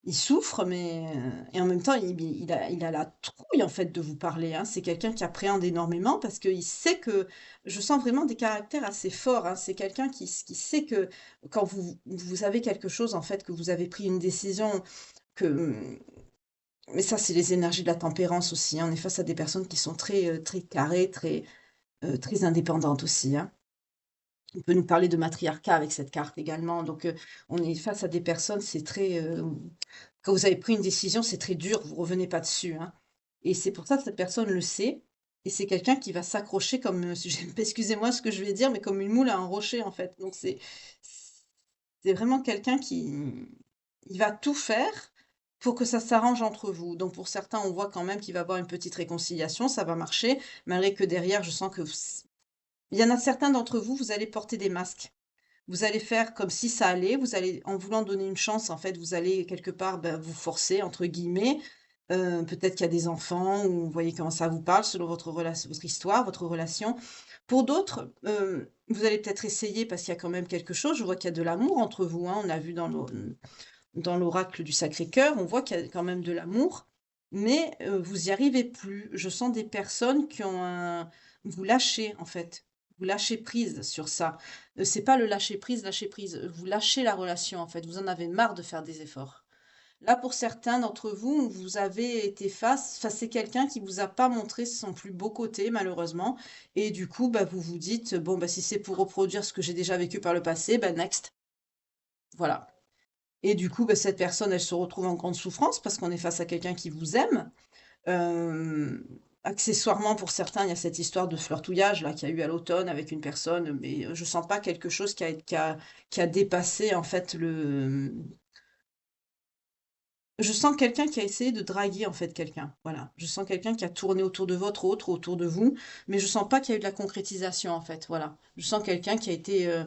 il souffre mais et en même temps, il a la trouille, en fait, de vous parler, hein. C'est quelqu'un qui appréhende énormément parce qu'il sait que je sens vraiment des caractères assez forts, hein. C'est quelqu'un qui sait que quand vous avez quelque chose, en fait, que vous avez pris une décision que, mais ça, c'est les énergies de la tempérance aussi, hein. On est face à des personnes qui sont très, très carrées, très indépendantes aussi, hein. On peut nous parler de matriarcat avec cette carte également. Donc, on est face à des personnes, c'est très, quand vous avez pris une décision, c'est très dur, vous revenez pas dessus, hein. Et c'est pour ça que cette personne le sait Et c'est quelqu'un qui va s'accrocher comme, excusez-moi ce que je vais dire, mais comme une moule à un rocher, en fait. Donc c'est vraiment quelqu'un qui il va tout faire pour que ça s'arrange entre vous. Donc pour certains, on voit quand même qu'il va y avoir une petite réconciliation, ça va marcher, malgré que derrière, je sens que il y en a certains d'entre vous, vous allez porter des masques. Vous allez faire comme si ça allait, vous allez en voulant donner une chance, en fait, vous allez quelque part, bah, vous «forcer» entre guillemets. Peut-être qu'il y a des enfants ou vous voyez comment ça vous parle selon votre histoire, votre relation. Pour d'autres, vous allez peut-être essayer parce qu'il y a quand même quelque chose. Je vois qu'il y a de l'amour entre vous, hein. On a vu dans l'oracle du Sacré-Cœur, on voit qu'il y a quand même de l'amour, mais vous y arrivez plus. Je sens des personnes qui ont un vous lâchez, en fait. Vous lâchez prise sur ça. C'est pas le lâcher prise, vous lâchez la relation, en fait. Vous en avez marre de faire des efforts. Là, pour certains d'entre vous, vous avez été face à quelqu'un qui vous a pas montré son plus beau côté, malheureusement, et du coup, bah, vous vous dites: «Bon, bah, si c'est pour reproduire ce que j'ai déjà vécu par le passé, bah, next». Voilà. Et du coup, bah, cette personne, elle se retrouve en grande souffrance parce qu'on est face à quelqu'un qui vous aime. Hem, Accessoirement, pour certains, il y a cette histoire de flirtouillage là qu'il y a eu à l'automne avec une personne, mais je sens pas quelque chose qui a dépassé en fait le je sens quelqu'un qui a essayé de draguer en fait quelqu'un, voilà. Je sens quelqu'un qui a tourné autour de votre autre, autour de vous, mais je sens pas qu'il y a eu de la concrétisation en fait, voilà. Je sens quelqu'un qui a été,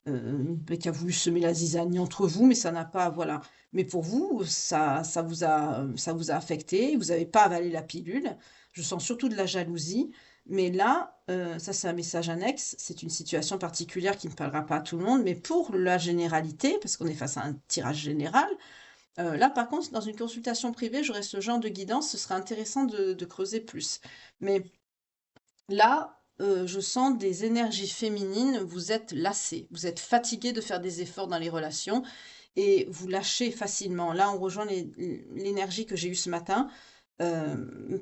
beh, qui a voulu semer la zizanie entre vous, mais ça n'a pas voilà. Mais pour vous, ça vous a affecté, vous avez pas avalé la pilule. Je sens surtout de la jalousie, mais là, ça c'est un message annexe, c'est une situation particulière qui ne parlera pas à tout le monde, mais pour la généralité, parce qu'on est face à un tirage général, là, par contre, dans une consultation privée, j'aurais ce genre de guidance, ce serait intéressant de creuser plus. Mais là, je sens des énergies féminines, vous êtes lassés, vous êtes fatigués de faire des efforts dans les relations et vous lâchez facilement. Là, on rejoint l'énergie que j'ai eue ce matin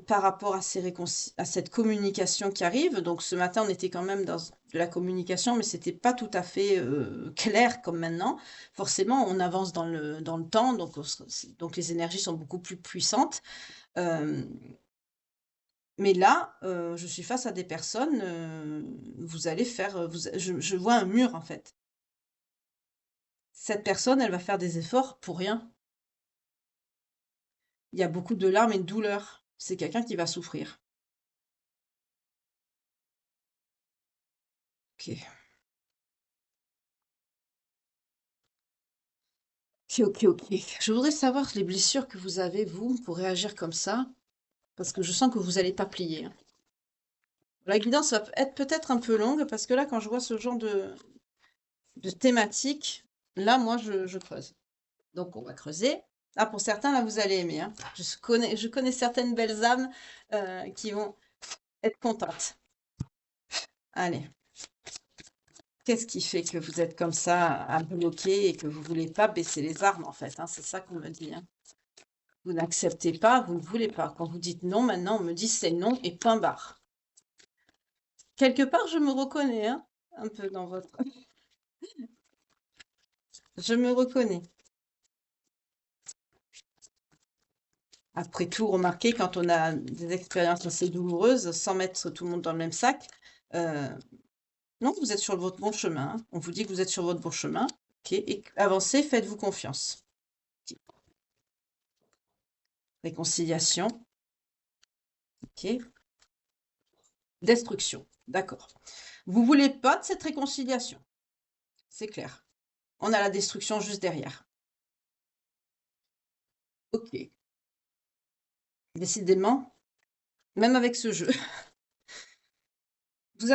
par rapport à à cette communication qui arrive. Donc ce matin, on était quand même dans de la communication, mais c'était pas tout à fait clair comme maintenant. Forcément, on avance dans le temps, donc les énergies sont beaucoup plus puissantes. Euh, mais là, je suis face à des personnes, vous allez faire, je vois un mur en fait. Cette personne, elle va faire des efforts pour rien. Il y a beaucoup de larmes et de douleurs. C'est quelqu'un qui va souffrir. Ok. Ok, ok, ok. Je voudrais savoir les blessures que vous avez, vous, pour réagir comme ça, parce que je sens que vous n'allez pas plier, hein. La guidance va être peut-être un peu longue, parce que là, quand je vois ce genre de thématique, là, moi, je creuse. Donc, on va creuser. Ah, pour certains, là, vous allez aimer, hein. Je connais certaines belles âmes qui vont être contentes. Allez, qu'est-ce qui fait que vous êtes comme ça à bloquer et que vous voulez pas baisser les armes, en fait, hein, c'est ça qu'on me dit, hein. Vous n'acceptez pas, vous ne voulez pas. Quand vous dites non, maintenant, on me dit c'est non et point barre. Quelque part, je me reconnais, hein, un peu dans votre... Je me reconnais. Après tout, remarquez, quand on a des expériences assez douloureuses, sans mettre tout le monde dans le même sac, euh, non, vous êtes sur votre bon chemin, hein. On vous dit que vous êtes sur votre bon chemin. Ok, et avancez, faites-vous confiance. Ok. Réconciliation. Ok. Destruction. D'accord. Vous voulez pas de cette réconciliation. C'est clair. On a la destruction juste derrière. Ok. Décidément, même avec ce jeu, vous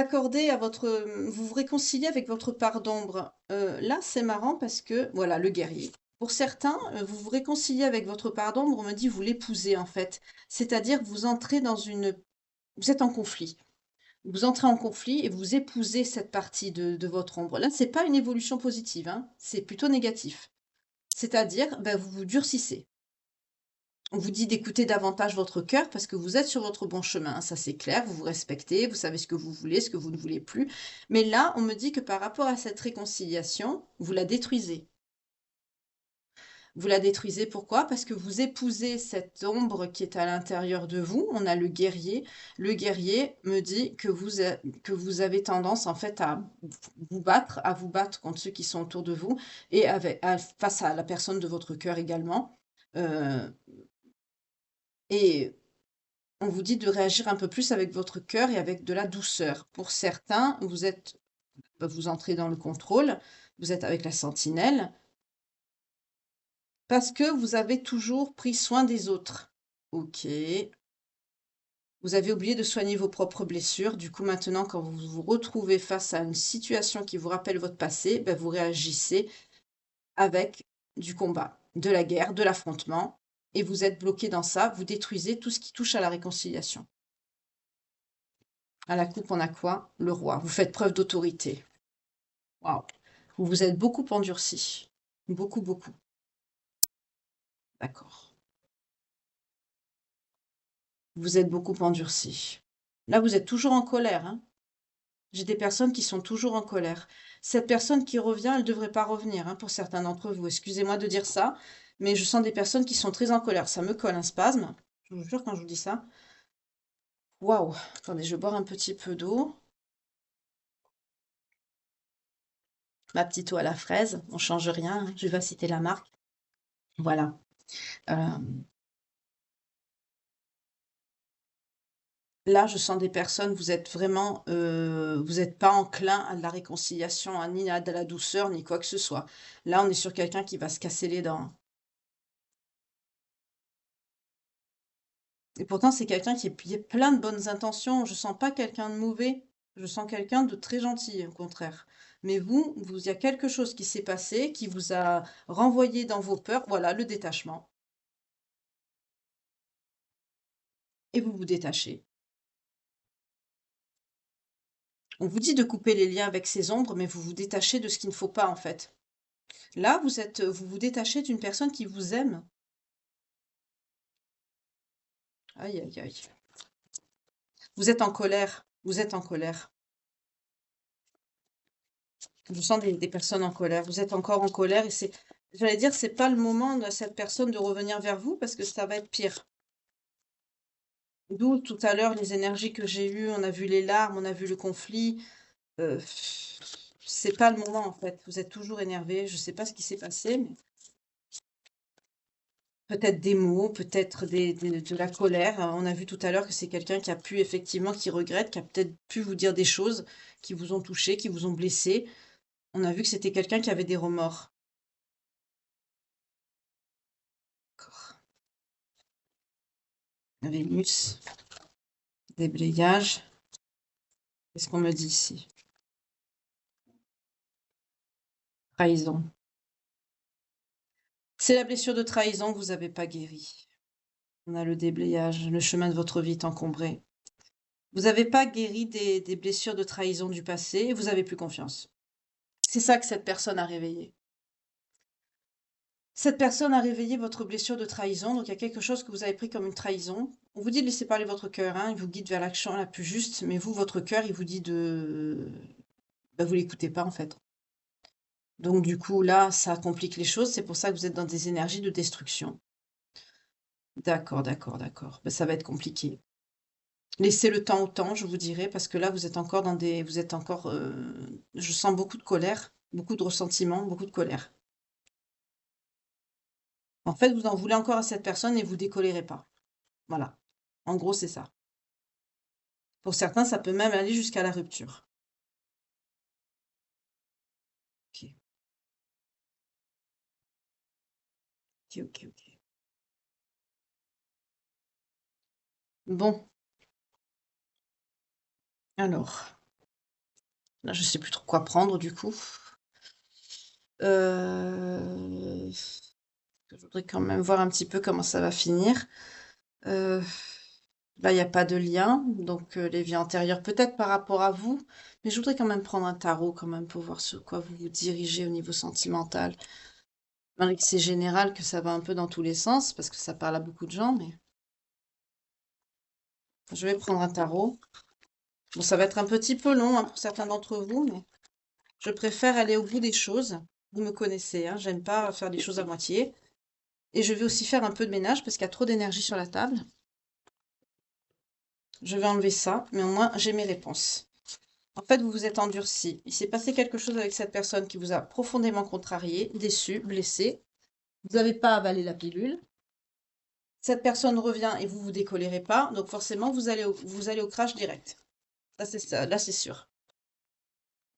vous réconciliez avec votre part d'ombre. Là, c'est marrant parce que, voilà, le guerrier. Pour certains, vous vous réconciliez avec votre part d'ombre, on me dit vous l'épousez en fait. C'est-à-dire que vous êtes en conflit. Vous entrez en conflit et vous épousez cette partie de votre ombre. Là, c'est pas une évolution positive, hein, c'est plutôt négatif. C'est-à-dire, ben, vous vous durcissez. On vous dit d'écouter davantage votre cœur parce que vous êtes sur votre bon chemin, ça c'est clair, vous vous respectez, vous savez ce que vous voulez, ce que vous ne voulez plus. Mais là, on me dit que par rapport à cette réconciliation, vous la détruisez. Vous la détruisez, pourquoi? Parce que vous épousez cette ombre qui est à l'intérieur de vous. On a le guerrier. Le guerrier me dit que que vous avez tendance en fait à vous battre contre ceux qui sont autour de vous et face à la personne de votre cœur également. Euh, et on vous dit de réagir un peu plus avec votre cœur et avec de la douceur. Pour certains, vous entrez dans le contrôle, vous êtes avec la sentinelle, parce que vous avez toujours pris soin des autres. Ok. Vous avez oublié de soigner vos propres blessures. Du coup, maintenant, quand vous vous retrouvez face à une situation qui vous rappelle votre passé, ben, vous réagissez avec du combat, de la guerre, de l'affrontement. Et vous êtes bloqué dans ça. Vous détruisez tout ce qui touche à la réconciliation. À la coupe, on a quoi? Le roi. Vous faites preuve d'autorité. Waouh. Vous vous êtes beaucoup endurci. Beaucoup, beaucoup. D'accord. Vous êtes beaucoup endurci. Là, vous êtes toujours en colère, hein? J'ai des personnes qui sont toujours en colère. Cette personne qui revient, elle ne devrait pas revenir, hein, pour certains d'entre vous. Excusez-moi de dire ça, mais je sens des personnes qui sont très en colère. Ça me colle un spasme. Je vous jure quand je vous dis ça. Waouh. Attendez, je vais boire un petit peu d'eau. Ma petite eau à la fraise. On change rien, hein. Je vais citer la marque. Voilà. Euh, Là, je sens des personnes, vous êtes vraiment, vous n'êtes pas enclin à de la réconciliation, hein, ni à de la douceur, ni quoi que ce soit. Là, on est sur quelqu'un qui va se casser les dents. Et pourtant, c'est quelqu'un qui est plein de bonnes intentions. Je sens pas quelqu'un de mauvais. Je sens quelqu'un de très gentil, au contraire. Mais il y a quelque chose qui s'est passé, qui vous a renvoyé dans vos peurs. Voilà, le détachement. Et vous vous détachez. On vous dit de couper les liens avec ces ombres, mais vous vous détachez de ce qu'il ne faut pas, en fait. Là, vous vous détachez d'une personne qui vous aime. Aïe, aïe, aïe. Vous êtes en colère. Vous êtes en colère. Je sens des personnes en colère. Vous êtes encore en colère et j'allais dire, c'est pas le moment de cette personne de revenir vers vous parce que ça va être pire. D'où tout à l'heure les énergies que j'ai eues, on a vu les larmes, on a vu le conflit. Euh, c'est pas le moment en fait. Vous êtes toujours énervé. Je sais pas ce qui s'est passé, mais peut-être des mots, peut-être de la colère. On a vu tout à l'heure que c'est quelqu'un qui a pu effectivement, qui regrette, qui a peut-être pu vous dire des choses qui vous ont touché, qui vous ont blessé. On a vu que c'était quelqu'un qui avait des remords. D'accord. Vénus, déblayage. Qu'est-ce qu'on me dit ici? Trahison. C'est la blessure de trahison que vous n'avez pas guérie. On a le déblayage, le chemin de votre vie est encombré. Vous n'avez pas guéri des blessures de trahison du passé et vous n'avez plus confiance. C'est ça que cette personne a réveillé. Cette personne a réveillé votre blessure de trahison, donc il y a quelque chose que vous avez pris comme une trahison. On vous dit de laisser parler votre cœur, hein, il vous guide vers l'action la plus juste, mais vous, votre cœur, il vous dit vous l'écoutez pas en fait. Donc du coup, là, ça complique les choses, c'est pour ça que vous êtes dans des énergies de destruction. D'accord, d'accord, d'accord. Ben, ça va être compliqué. Laissez le temps au temps, je vous dirais, parce que là, vous êtes encore je sens beaucoup de colère, beaucoup de ressentiment, beaucoup de colère. En fait, vous en voulez encore à cette personne et vous décolérez pas. Voilà. En gros, c'est ça. Pour certains, ça peut même aller jusqu'à la rupture. Ok, ok, ok, ok. Bon, alors, là, je sais plus trop quoi prendre du coup. Je voudrais quand même voir un petit peu comment ça va finir. Euh, Là, il n'y a pas de lien, donc les vies antérieures, peut-être par rapport à vous, mais je voudrais quand même prendre un tarot quand même pour voir sur quoi vous vous dirigez au niveau sentimental. Malgré que c'est général, que ça va un peu dans tous les sens, parce que ça parle à beaucoup de gens, mais je vais prendre un tarot. Bon, ça va être un petit peu long, hein, pour certains d'entre vous, mais je préfère aller au bout des choses. Vous me connaissez, hein, j'aime pas faire les choses à moitié. Et je vais aussi faire un peu de ménage parce qu'il y a trop d'énergie sur la table. Je vais enlever ça, mais au moins j'ai mes réponses. En fait, vous vous êtes endurci. Il s'est passé quelque chose avec cette personne qui vous a profondément contrarié, déçu, blessé. Vous n'avez pas avalé la pilule. Cette personne revient et vous vous décolérez pas, donc forcément vous allez au crash direct. Ça c'est ça, là c'est sûr.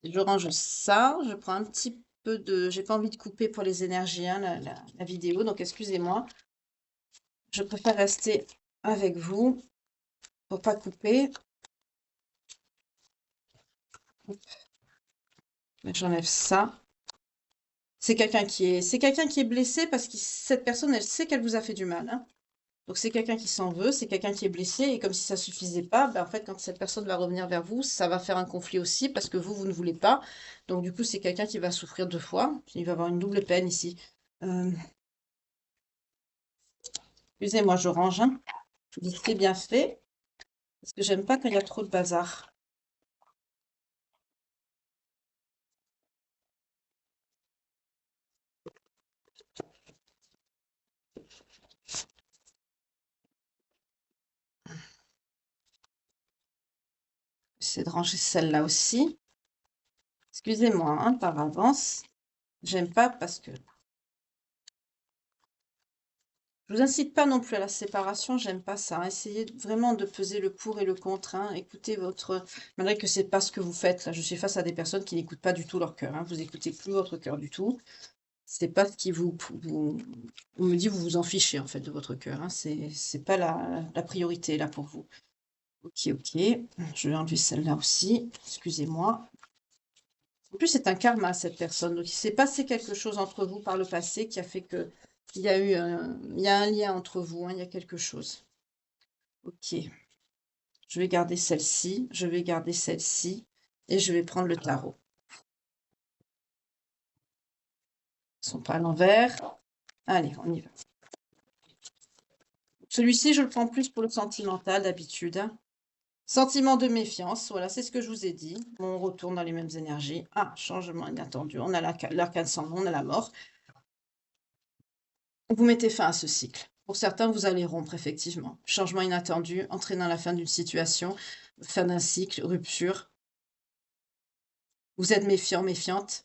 Je range ça, je prends un petit peu de, j'ai pas envie de couper pour les énergies hein, la vidéo, donc excusez-moi. Je préfère rester avec vous pour pas couper. J'enlève ça. C'est quelqu'un qui est blessé parce que cette personne, elle sait qu'elle vous a fait du mal, hein. Donc c'est quelqu'un qui s'en veut, c'est quelqu'un qui est blessé et comme si ça suffisait pas, ben, en fait quand cette personne va revenir vers vous, ça va faire un conflit aussi parce que vous ne voulez pas. Donc du coup c'est quelqu'un qui va souffrir deux fois. Il va avoir une double peine ici. Euh, Excusez-moi, je range. Hein. Vite fait, bien fait. Parce que j'aime pas quand il y a trop de bazar. J'essaie de ranger celle-là aussi. Excusez-moi hein, par avance. J'aime pas parce que je vous incite pas non plus à la séparation, j'aime pas ça. Hein. Essayez vraiment de peser le pour et le contre. Hein. Écoutez votre... Malgré que c'est pas ce que vous faites, là, je suis face à des personnes qui n'écoutent pas du tout leur cœur. Hein. Vous écoutez plus votre cœur du tout. C'est pas ce qui vous me dit, vous vous en fichez en fait de votre cœur. Hein. C'est pas la priorité là pour vous. Ok, ok. Je vais enlever celle-là aussi. Excusez-moi. En plus, c'est un karma, cette personne. Donc, il s'est passé quelque chose entre vous par le passé qui a fait que il y a un lien entre vous, hein, il y a quelque chose. Ok. Je vais garder celle-ci, je vais garder celle-ci et je vais prendre le tarot. Ils sont pas à l'envers. Allez, on y va. Celui-ci, je le prends plus pour le sentimental d'habitude. Hein. Sentiment de méfiance, voilà, c'est ce que je vous ai dit. On retourne dans les mêmes énergies. Ah, changement inattendu. On a l'arcane sans nom, on a la mort. Vous mettez fin à ce cycle. Pour certains, vous allez rompre, effectivement. Changement inattendu, entraînant la fin d'une situation, fin d'un cycle, rupture. Vous êtes méfiant, méfiante.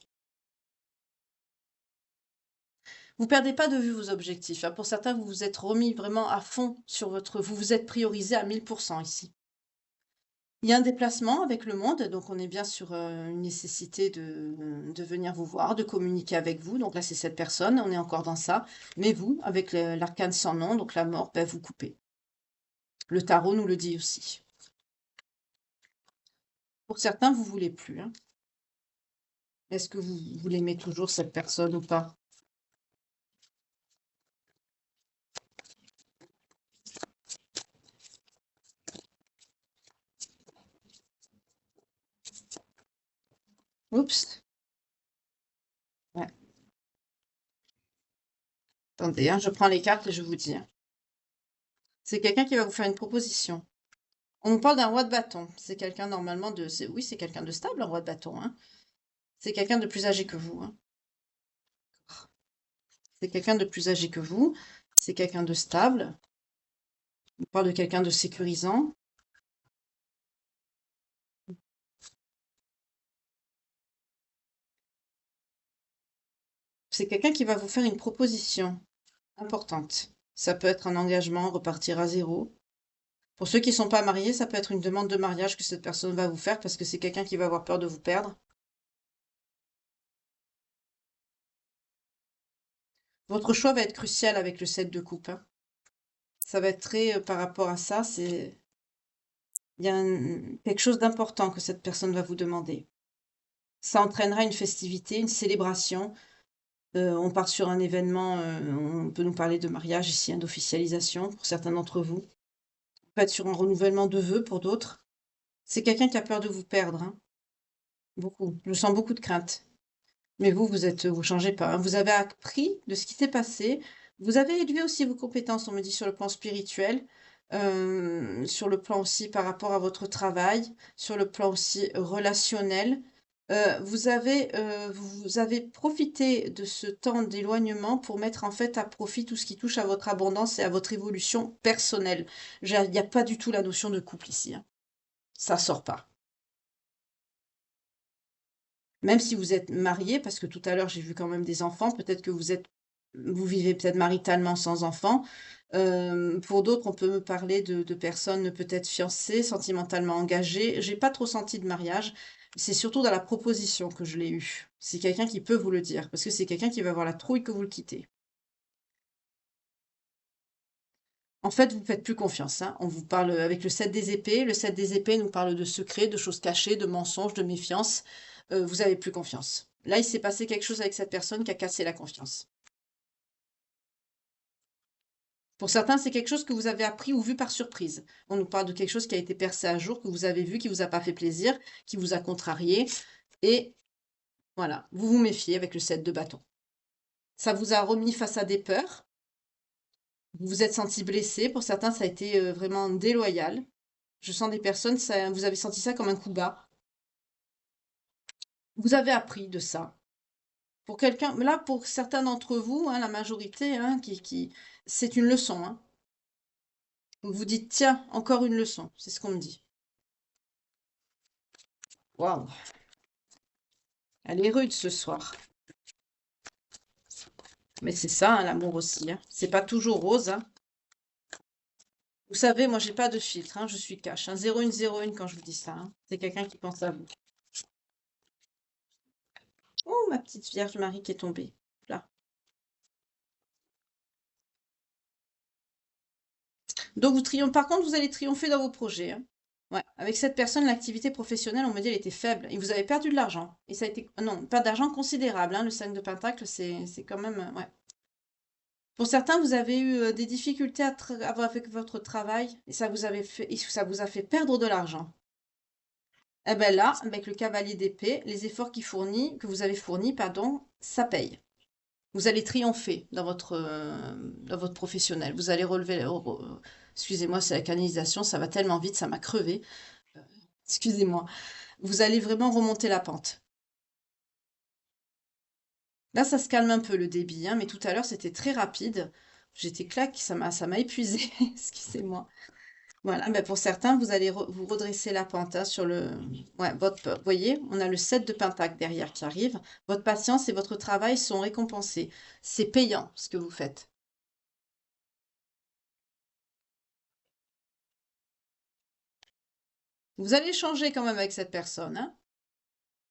Vous perdez pas de vue vos objectifs. Hein. Pour certains, vous vous êtes remis vraiment à fond sur votre... Vous vous êtes priorisé à 1000% ici. Il y a un déplacement avec le monde, donc on est bien sur une nécessité de venir vous voir, de communiquer avec vous. Donc là, c'est cette personne, on est encore dans ça. Mais vous, avec l'arcane sans nom, donc la mort, ben, vous coupez. Le tarot nous le dit aussi. Pour certains, vous voulez plus. Hein. Est-ce que vous l'aimez toujours, cette personne, ou pas? Oups. Ouais. Attendez, hein, je prends les cartes et je vous dis. Hein. C'est quelqu'un qui va vous faire une proposition. On nous parle d'un roi de bâton. C'est quelqu'un normalement de... Oui, c'est quelqu'un de stable, un roi de bâton. Hein. C'est quelqu'un de plus âgé que vous. Hein. C'est quelqu'un de plus âgé que vous. C'est quelqu'un de stable. On parle de quelqu'un de sécurisant. C'est quelqu'un qui va vous faire une proposition importante. Ça peut être un engagement, repartir à zéro. Pour ceux qui ne sont pas mariés, ça peut être une demande de mariage que cette personne va vous faire parce que c'est quelqu'un qui va avoir peur de vous perdre. Votre choix va être crucial avec le 7 de coupe. Hein. Ça va être très par rapport à ça. Il y a quelque chose d'important que cette personne va vous demander. Ça entraînera une festivité, une célébration. On part sur un événement, on peut nous parler de mariage ici, hein, d'officialisation pour certains d'entre vous. On peut être sur un renouvellement de vœux pour d'autres. C'est quelqu'un qui a peur de vous perdre. Hein. Beaucoup. Je sens beaucoup de crainte. Mais vous changez pas. Hein. Vous avez appris de ce qui s'est passé. Vous avez élevé aussi vos compétences, on me dit, sur le plan spirituel, sur le plan aussi par rapport à votre travail, sur le plan aussi relationnel. Vous avez profité de ce temps d'éloignement pour mettre en fait à profit tout ce qui touche à votre abondance et à votre évolution personnelle. Il n'y a pas du tout la notion de couple ici, hein. Ça sort pas. Même si vous êtes marié, parce que tout à l'heure j'ai vu quand même des enfants, peut-être que vous vivez peut-être maritalement sans enfants. Pour d'autres, on peut me parler de personnes peut-être fiancées, sentimentalement engagées. J'ai pas trop senti de mariage. C'est surtout dans la proposition que je l'ai eu. C'est quelqu'un qui peut vous le dire, parce que c'est quelqu'un qui va avoir la trouille que vous le quittez. En fait, vous ne faites plus confiance, hein. On vous parle avec le 7 des épées. Le 7 des épées nous parle de secrets, de choses cachées, de mensonges, de méfiance. Vous avez plus confiance. Là, il s'est passé quelque chose avec cette personne qui a cassé la confiance. Pour certains, c'est quelque chose que vous avez appris ou vu par surprise. On nous parle de quelque chose qui a été percé à jour, que vous avez vu, qui vous a pas fait plaisir, qui vous a contrarié. Et voilà, vous vous méfiez avec le 7 de bâton. Ça vous a remis face à des peurs. Vous vous êtes senti blessé. Pour certains, ça a été vraiment déloyal. Je sens des personnes, vous avez senti ça comme un coup bas. Vous avez appris de ça. Pour quelqu'un, là, pour certains d'entre vous, hein, la majorité, hein, c'est une leçon, hein. Vous vous dites, tiens, encore une leçon. C'est ce qu'on me dit. Waouh, elle est rude ce soir. Mais c'est ça, hein, l'amour aussi, hein. C'est pas toujours rose, hein. Vous savez, moi, j'ai pas de filtre, hein, je suis cash, hein. 0101 quand je vous dis ça, hein. C'est quelqu'un qui pense à vous. Oh, ma petite Vierge Marie qui est tombée. Là. Donc, par contre, vous allez triompher dans vos projets, hein. Ouais. Avec cette personne, l'activité professionnelle, on me dit, elle était faible. Et vous avez perdu de l'argent. Et ça a été, non, pas d'argent considérable, hein. Le 5 de Pentacle, c'est quand même, ouais. Pour certains, vous avez eu des difficultés avec votre travail et ça vous a fait perdre de l'argent. Eh ben là, avec le cavalier d'épée, les efforts que vous avez fournis, pardon, ça paye. Vous allez triompher dans votre professionnel. Vous allez relever, excusez-moi, c'est la canalisation, ça va tellement vite, ça m'a crevé. Euh, Excusez-moi. Vous allez vraiment remonter la pente. Là, ça se calme un peu le débit, hein, mais tout à l'heure, c'était très rapide. J'étais claque, ça m'a épuisé. Excusez-moi. Voilà, mais pour certains, vous allez vous redresser la pente, hein, sur ouais, vous voyez, on a le 7 de Pentacle derrière qui arrive. Votre patience et votre travail sont récompensés. C'est payant ce que vous faites. Vous allez changer quand même avec cette personne, hein.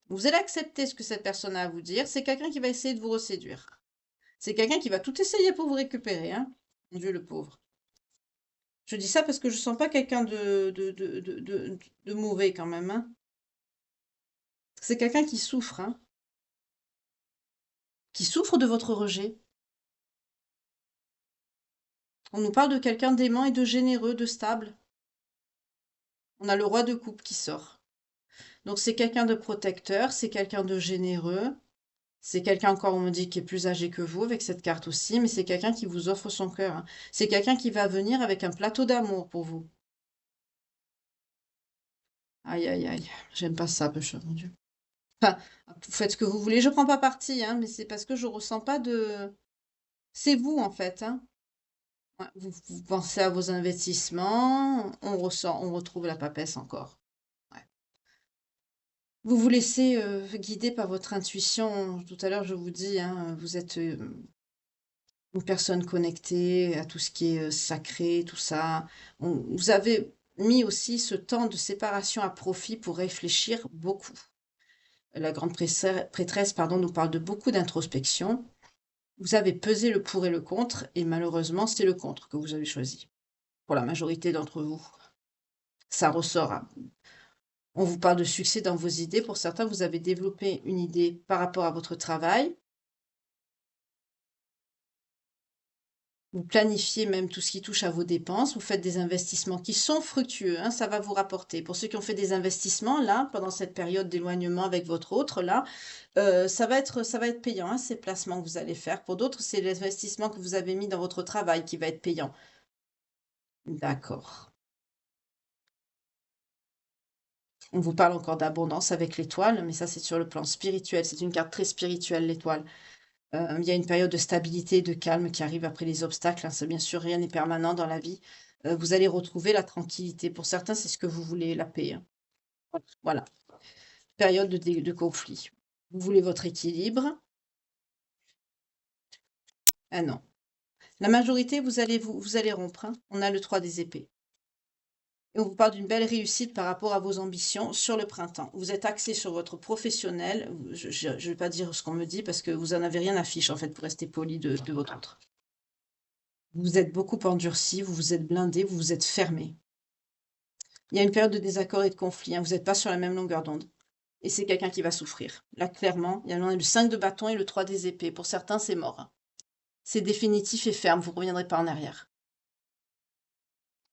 Vous allez accepter ce que cette personne a à vous dire. C'est quelqu'un qui va essayer de vous reséduire. C'est quelqu'un qui va tout essayer pour vous récupérer, hein. Mon Dieu, le pauvre. Je dis ça parce que je sens pas quelqu'un de mauvais quand même, hein. C'est quelqu'un qui souffre, hein. Qui souffre de votre rejet. On nous parle de quelqu'un d'aimant et de généreux, de stable. On a le roi de coupe qui sort. Donc c'est quelqu'un de protecteur, c'est quelqu'un de généreux, c'est quelqu'un encore, on me dit, qui est plus âgé que vous avec cette carte aussi, mais c'est quelqu'un qui vous offre son cœur, hein. C'est quelqu'un qui va venir avec un plateau d'amour pour vous. Aïe, aïe, aïe. J'aime pas ça, Pêcheur, mon Dieu. Enfin, vous faites ce que vous voulez, je prends pas parti, hein, mais c'est parce que je ressens pas de... C'est vous, en fait, hein. Ouais, vous pensez à vos investissements, on retrouve la papesse encore. Ouais. Vous vous laissez guider par votre intuition. Tout à l'heure, je vous dis, hein, vous êtes une personne connectée à tout ce qui est sacré, tout ça. Vous avez mis aussi ce temps de séparation à profit pour réfléchir beaucoup. La grande prêtresse, pardon, nous parle de beaucoup d'introspection. Vous avez pesé le pour et le contre, et malheureusement, c'est le contre que vous avez choisi. Pour la majorité d'entre vous, ça ressort, hein. On vous parle de succès dans vos idées. Pour certains, vous avez développé une idée par rapport à votre travail. Vous planifiez même tout ce qui touche à vos dépenses. Vous faites des investissements qui sont fructueux, hein, ça va vous rapporter. Pour ceux qui ont fait des investissements, là, pendant cette période d'éloignement avec votre autre, là, ça va être payant, hein, ces placements que vous allez faire. Pour d'autres, c'est l'investissement que vous avez mis dans votre travail qui va être payant. D'accord. On vous parle encore d'abondance avec l'étoile, mais ça, c'est sur le plan spirituel. C'est une carte très spirituelle, l'étoile. Il y a une période de stabilité, de calme qui arrive après les obstacles, hein. Bien sûr, rien n'est permanent dans la vie. Vous allez retrouver la tranquillité. Pour certains, c'est ce que vous voulez, la paix, hein. Voilà. Période de conflit. Vous voulez votre équilibre. Ah non. La majorité, vous allez rompre, hein. On a le 3 des épées. Et on vous parle d'une belle réussite par rapport à vos ambitions sur le printemps. Vous êtes axé sur votre professionnel. Je ne vais pas dire ce qu'on me dit parce que vous n'en avez rien à fiche, en fait, pour rester poli de votre autre. Vous êtes beaucoup endurci, vous vous êtes blindé, vous vous êtes fermé. Il y a une période de désaccord et de conflit, hein. Vous n'êtes pas sur la même longueur d'onde. Et c'est quelqu'un qui va souffrir. Là, clairement, il y a le 5 de bâton et le 3 des épées. Pour certains, c'est mort, hein. C'est définitif et ferme, vous ne reviendrez pas en arrière.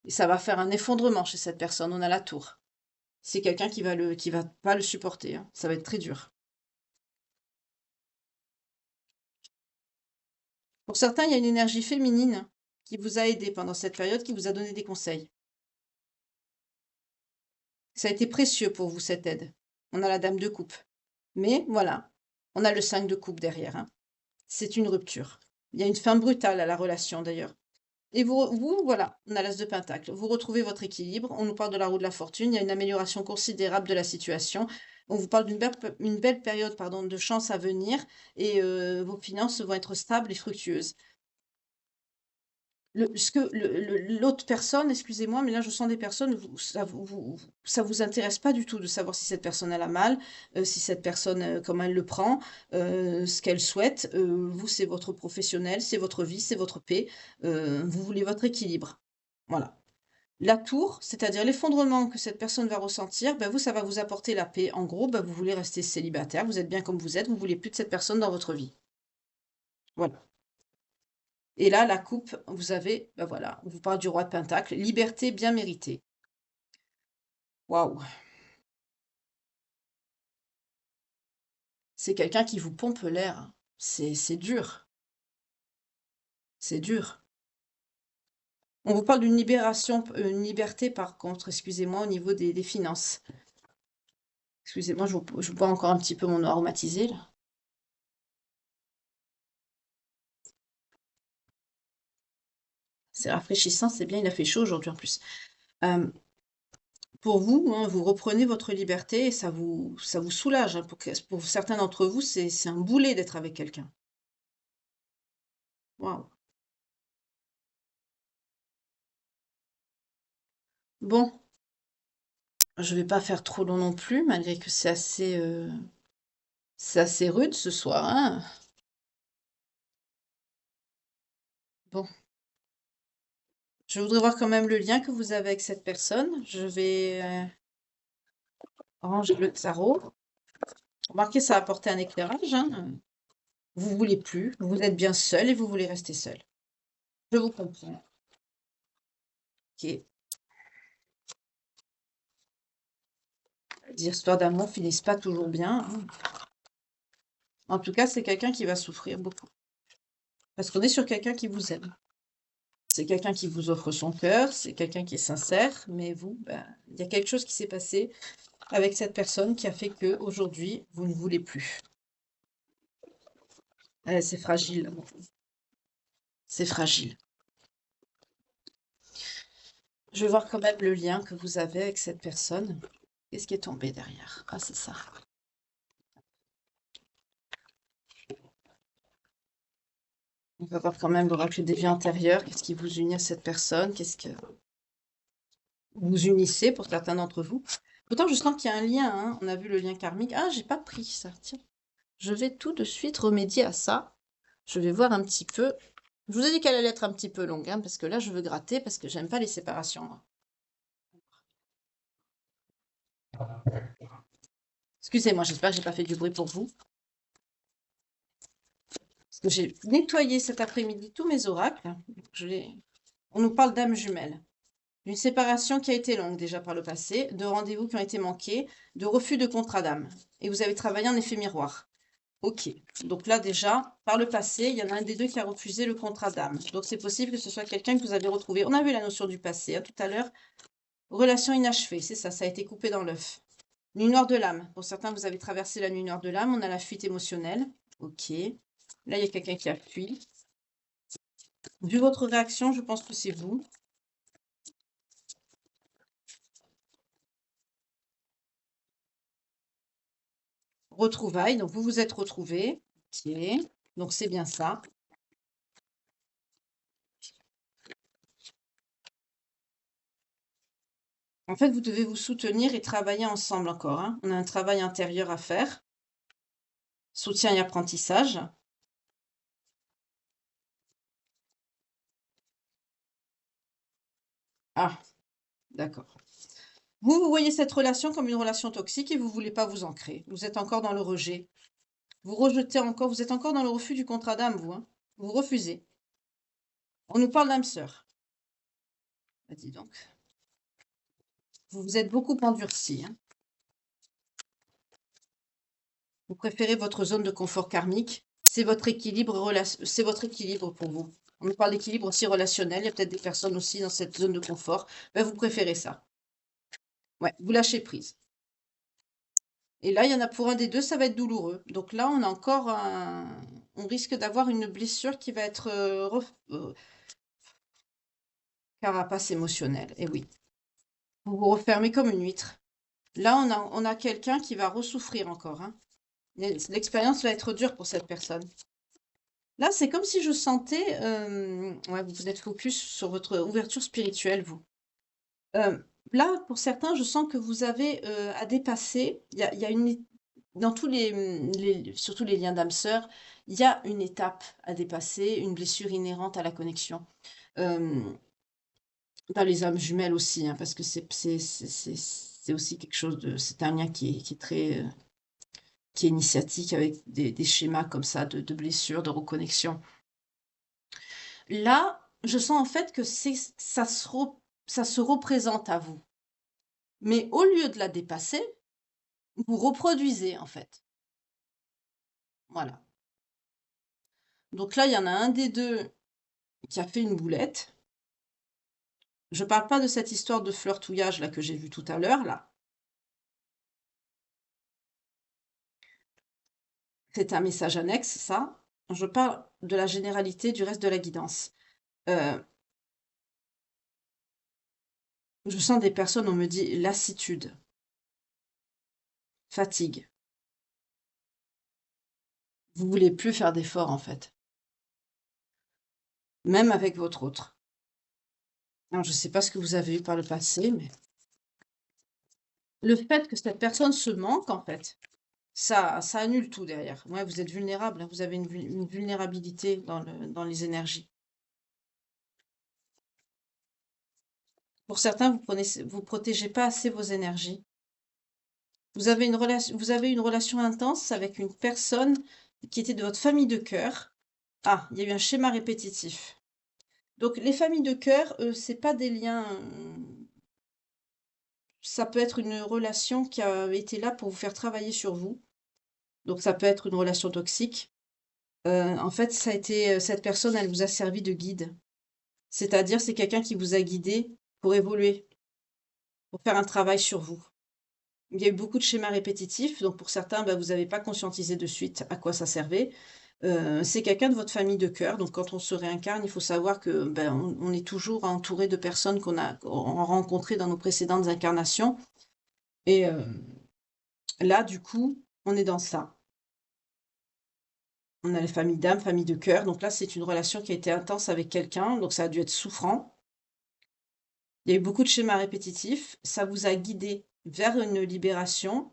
Et ça va faire un effondrement chez cette personne, on a la tour. C'est quelqu'un qui va pas le supporter, hein. Ça va être très dur. Pour certains, il y a une énergie féminine qui vous a aidé pendant cette période, qui vous a donné des conseils. Ça a été précieux pour vous, cette aide. On a la dame de coupe. Mais voilà, on a le 5 de coupe derrière, hein. C'est une rupture. Il y a une fin brutale à la relation, d'ailleurs. Et voilà, on a l'as de pentacle. Vous retrouvez votre équilibre. On nous parle de la roue de la fortune. Il y a une amélioration considérable de la situation. On vous parle une belle période, pardon, de chance à venir. Et vos finances vont être stables et fructueuses. L'autre personne, excusez-moi, mais là je sens des personnes, ça vous intéresse pas du tout de savoir si cette personne elle a mal, si cette personne, comment elle le prend, ce qu'elle souhaite. Vous, c'est votre professionnel, c'est votre vie, c'est votre paix. Vous voulez votre équilibre. Voilà. La tour, c'est-à-dire l'effondrement que cette personne va ressentir, ben vous, ça va vous apporter la paix. En gros, ben vous voulez rester célibataire, vous êtes bien comme vous êtes, vous voulez plus de cette personne dans votre vie. Voilà. Et là, la coupe, vous avez, ben voilà, on vous parle du roi de Pentacle, liberté bien méritée. Waouh! C'est quelqu'un qui vous pompe l'air. C'est dur. C'est dur. On vous parle d'une libération, une liberté par contre, excusez-moi, au niveau des finances. Excusez-moi, je bois encore un petit peu mon eau aromatisée là. C'est rafraîchissant, c'est bien, il a fait chaud aujourd'hui en plus. Euh, pour vous, hein, vous reprenez votre liberté et ça vous soulage, hein. Pour certains d'entre vous, c'est un boulet d'être avec quelqu'un. Waouh. Bon, je vais pas faire trop long non plus, malgré que c'est assez rude ce soir, hein. Bon, je voudrais voir quand même le lien que vous avez avec cette personne. Je vais ranger le tarot. Remarquez, ça a apporté un éclairage, hein. Vous voulez plus, vous êtes bien seul et vous voulez rester seul. Je vous comprends. Ok. Les histoires d'amour finissent pas toujours bien, hein. En tout cas, c'est quelqu'un qui va souffrir beaucoup. Parce qu'on est sur quelqu'un qui vous aime. C'est quelqu'un qui vous offre son cœur, c'est quelqu'un qui est sincère, mais vous, ben, il y a quelque chose qui s'est passé avec cette personne qui a fait que aujourd'hui vous ne voulez plus. C'est fragile, l'amour. C'est fragile. Je vais voir quand même le lien que vous avez avec cette personne. Qu'est-ce qui est tombé derrière? Ah, c'est ça. On va voir quand même l'oracle des vies antérieures. Qu'est-ce qui vous unit à cette personne? Qu'est-ce que vous unissez pour certains d'entre vous? Pourtant, je sens qu'il y a un lien, hein. On a vu le lien karmique. Ah, j'ai pas pris ça. Tiens. Je vais tout de suite remédier à ça. Je vais voir un petit peu. Je vous ai dit qu'elle allait être un petit peu longue, hein, parce que là, je veux gratter, parce que j'aime pas les séparations, moi. Excusez-moi, j'espère que j'ai pas fait du bruit pour vous. Parce que j'ai nettoyé cet après-midi tous mes oracles. On nous parle d'âme jumelle. D'une séparation qui a été longue déjà par le passé, de rendez-vous qui ont été manqués, de refus de contrat d'âme. Et vous avez travaillé en effet miroir. Ok. Donc là déjà, par le passé, il y en a un des deux qui a refusé le contrat d'âme. Donc c'est possible que ce soit quelqu'un que vous avez retrouvé. On a vu la notion du passé, hein, tout à l'heure. Relation inachevée, c'est ça, ça a été coupé dans l'œuf. Nuit noire de l'âme. Pour certains, vous avez traversé la nuit noire de l'âme. On a la fuite émotionnelle. Ok. Là, il y a quelqu'un qui a fui. Vu votre réaction, je pense que c'est vous. Retrouvailles. Donc, vous vous êtes retrouvés. Ok. Donc, c'est bien ça. En fait, vous devez vous soutenir et travailler ensemble encore, hein. On a un travail intérieur à faire. Soutien et apprentissage. Ah, d'accord. Vous voyez cette relation comme une relation toxique et vous voulez pas vous ancrer. Vous êtes encore dans le rejet. Vous rejetez encore, vous êtes encore dans le refus du contrat d'âme, vous, hein. Vous refusez. On nous parle d'âme sœur. Bah, dis donc. Vous vous êtes beaucoup endurci, hein. Vous préférez votre zone de confort karmique. C'est votre équilibre, c'est votre équilibre pour vous. On nous parle d'équilibre aussi relationnel. Il y a peut-être des personnes aussi dans cette zone de confort. Ben, vous préférez ça. Ouais, vous lâchez prise. Et là, il y en a pour un des deux, ça va être douloureux. Donc là, on a encore un... On risque d'avoir une blessure qui va être carapace émotionnelle. Et oui, vous vous refermez comme une huître. Là, on a quelqu'un qui va ressouffrir encore, hein. L'expérience va être dure pour cette personne. Là, c'est comme si je sentais... ouais, vous êtes focus sur votre ouverture spirituelle, vous. Euh, Là, pour certains, je sens que vous avez à dépasser. Il y a une... Dans tous surtout les liens d'âme sœur, il y a une étape à dépasser, une blessure inhérente à la connexion. Euh, Dans les âmes jumelles aussi, hein, parce que c'est aussi quelque chose de... C'est un lien qui est très... qui est initiatique avec des schémas comme ça de blessures, de reconnexion. Là, je sens en fait que ça se représente à vous. Mais au lieu de la dépasser, vous reproduisez en fait. Voilà. Donc là, il y en a un des deux qui a fait une boulette. Je ne parle pas de cette histoire de flirtouillage là que j'ai vu tout à l'heure là. C'est un message annexe, ça. Je parle de la généralité du reste de la guidance. Euh, je sens des personnes, on me dit lassitude, fatigue. Vous voulez plus faire d'efforts en fait, même avec votre autre. Alors, je ne sais pas ce que vous avez eu par le passé, mais le fait que cette personne se manque en fait, ça annule tout derrière. Ouais, vous êtes vulnérable, hein, vous avez une vulnérabilité dans les énergies. Pour certains, vous protégez pas assez vos énergies. Vous avez une relation intense avec une personne qui était de votre famille de cœur. Ah, il y a eu un schéma répétitif. Donc, les familles de cœur, c'est pas des liens. Ça peut être une relation qui a été là pour vous faire travailler sur vous. Donc, ça peut être une relation toxique. En fait, ça a été, cette personne, elle vous a servi de guide. C'est-à-dire, c'est quelqu'un qui vous a guidé pour évoluer, pour faire un travail sur vous. Il y a eu beaucoup de schémas répétitifs, donc pour certains, bah, vous n'avez pas conscientisé de suite à quoi ça servait. C'est quelqu'un de votre famille de cœur, donc quand on se réincarne, il faut savoir que ben, on est toujours entouré de personnes qu'on a rencontrées dans nos précédentes incarnations. Et là, du coup, on est dans ça. On a les familles d'âme, famille de cœur. Donc là, c'est une relation qui a été intense avec quelqu'un, donc ça a dû être souffrant. Il y a eu beaucoup de schémas répétitifs. Ça vous a guidé vers une libération,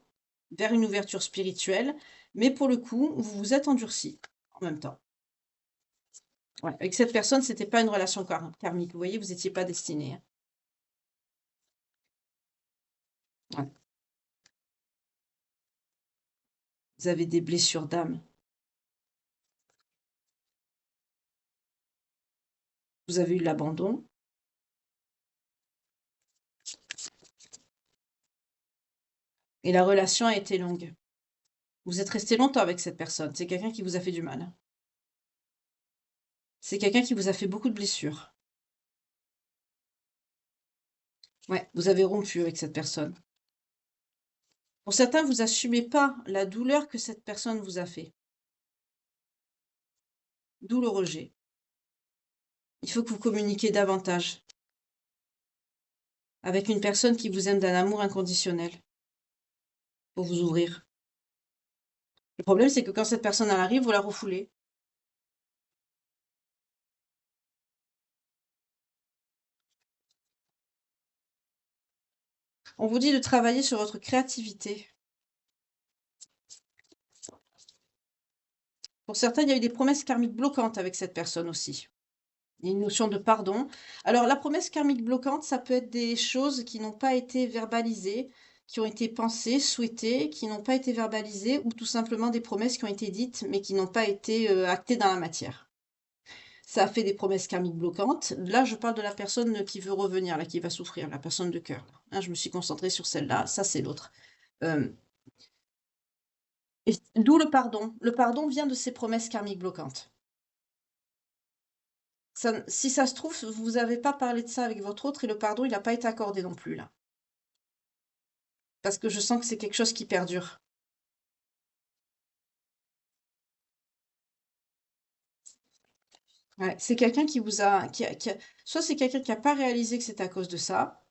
vers une ouverture spirituelle. Mais pour le coup, vous vous êtes endurci en même temps. Ouais. Avec cette personne, c'était pas une relation karmique. Vous voyez, vous n'étiez pas destiné, hein. Ouais. Vous avez des blessures d'âme. Vous avez eu l'abandon. Et la relation a été longue. Vous êtes resté longtemps avec cette personne. C'est quelqu'un qui vous a fait du mal. C'est quelqu'un qui vous a fait beaucoup de blessures. Ouais, vous avez rompu avec cette personne. Pour certains, vous assumez pas la douleur que cette personne vous a fait, d'où le rejet. Il faut que vous communiquiez davantage avec une personne qui vous aime d'un amour inconditionnel pour vous ouvrir. Le problème, c'est que quand cette personne elle arrive, vous la refoulez. On vous dit de travailler sur votre créativité. Pour certains, il y a eu des promesses karmiques bloquantes avec cette personne aussi. Il y a une notion de pardon. Alors, la promesse karmique bloquante, ça peut être des choses qui n'ont pas été verbalisées, qui ont été pensées, souhaitées, qui n'ont pas été verbalisées, ou tout simplement des promesses qui ont été dites, mais qui n'ont pas été actées dans la matière. Ça a fait des promesses karmiques bloquantes. Là, je parle de la personne qui veut revenir, là, qui va souffrir, la personne de cœur. Hein, je me suis concentrée sur celle-là, ça c'est l'autre. D'où le pardon. Le pardon vient de ces promesses karmiques bloquantes. Si ça se trouve, vous n'avez pas parlé de ça avec votre autre et le pardon, il n'a pas été accordé non plus, là. Parce que je sens que c'est quelque chose qui perdure. Ouais, c'est quelqu'un qui vous a, soit c'est quelqu'un qui n'a pas réalisé que c'est à cause de ça,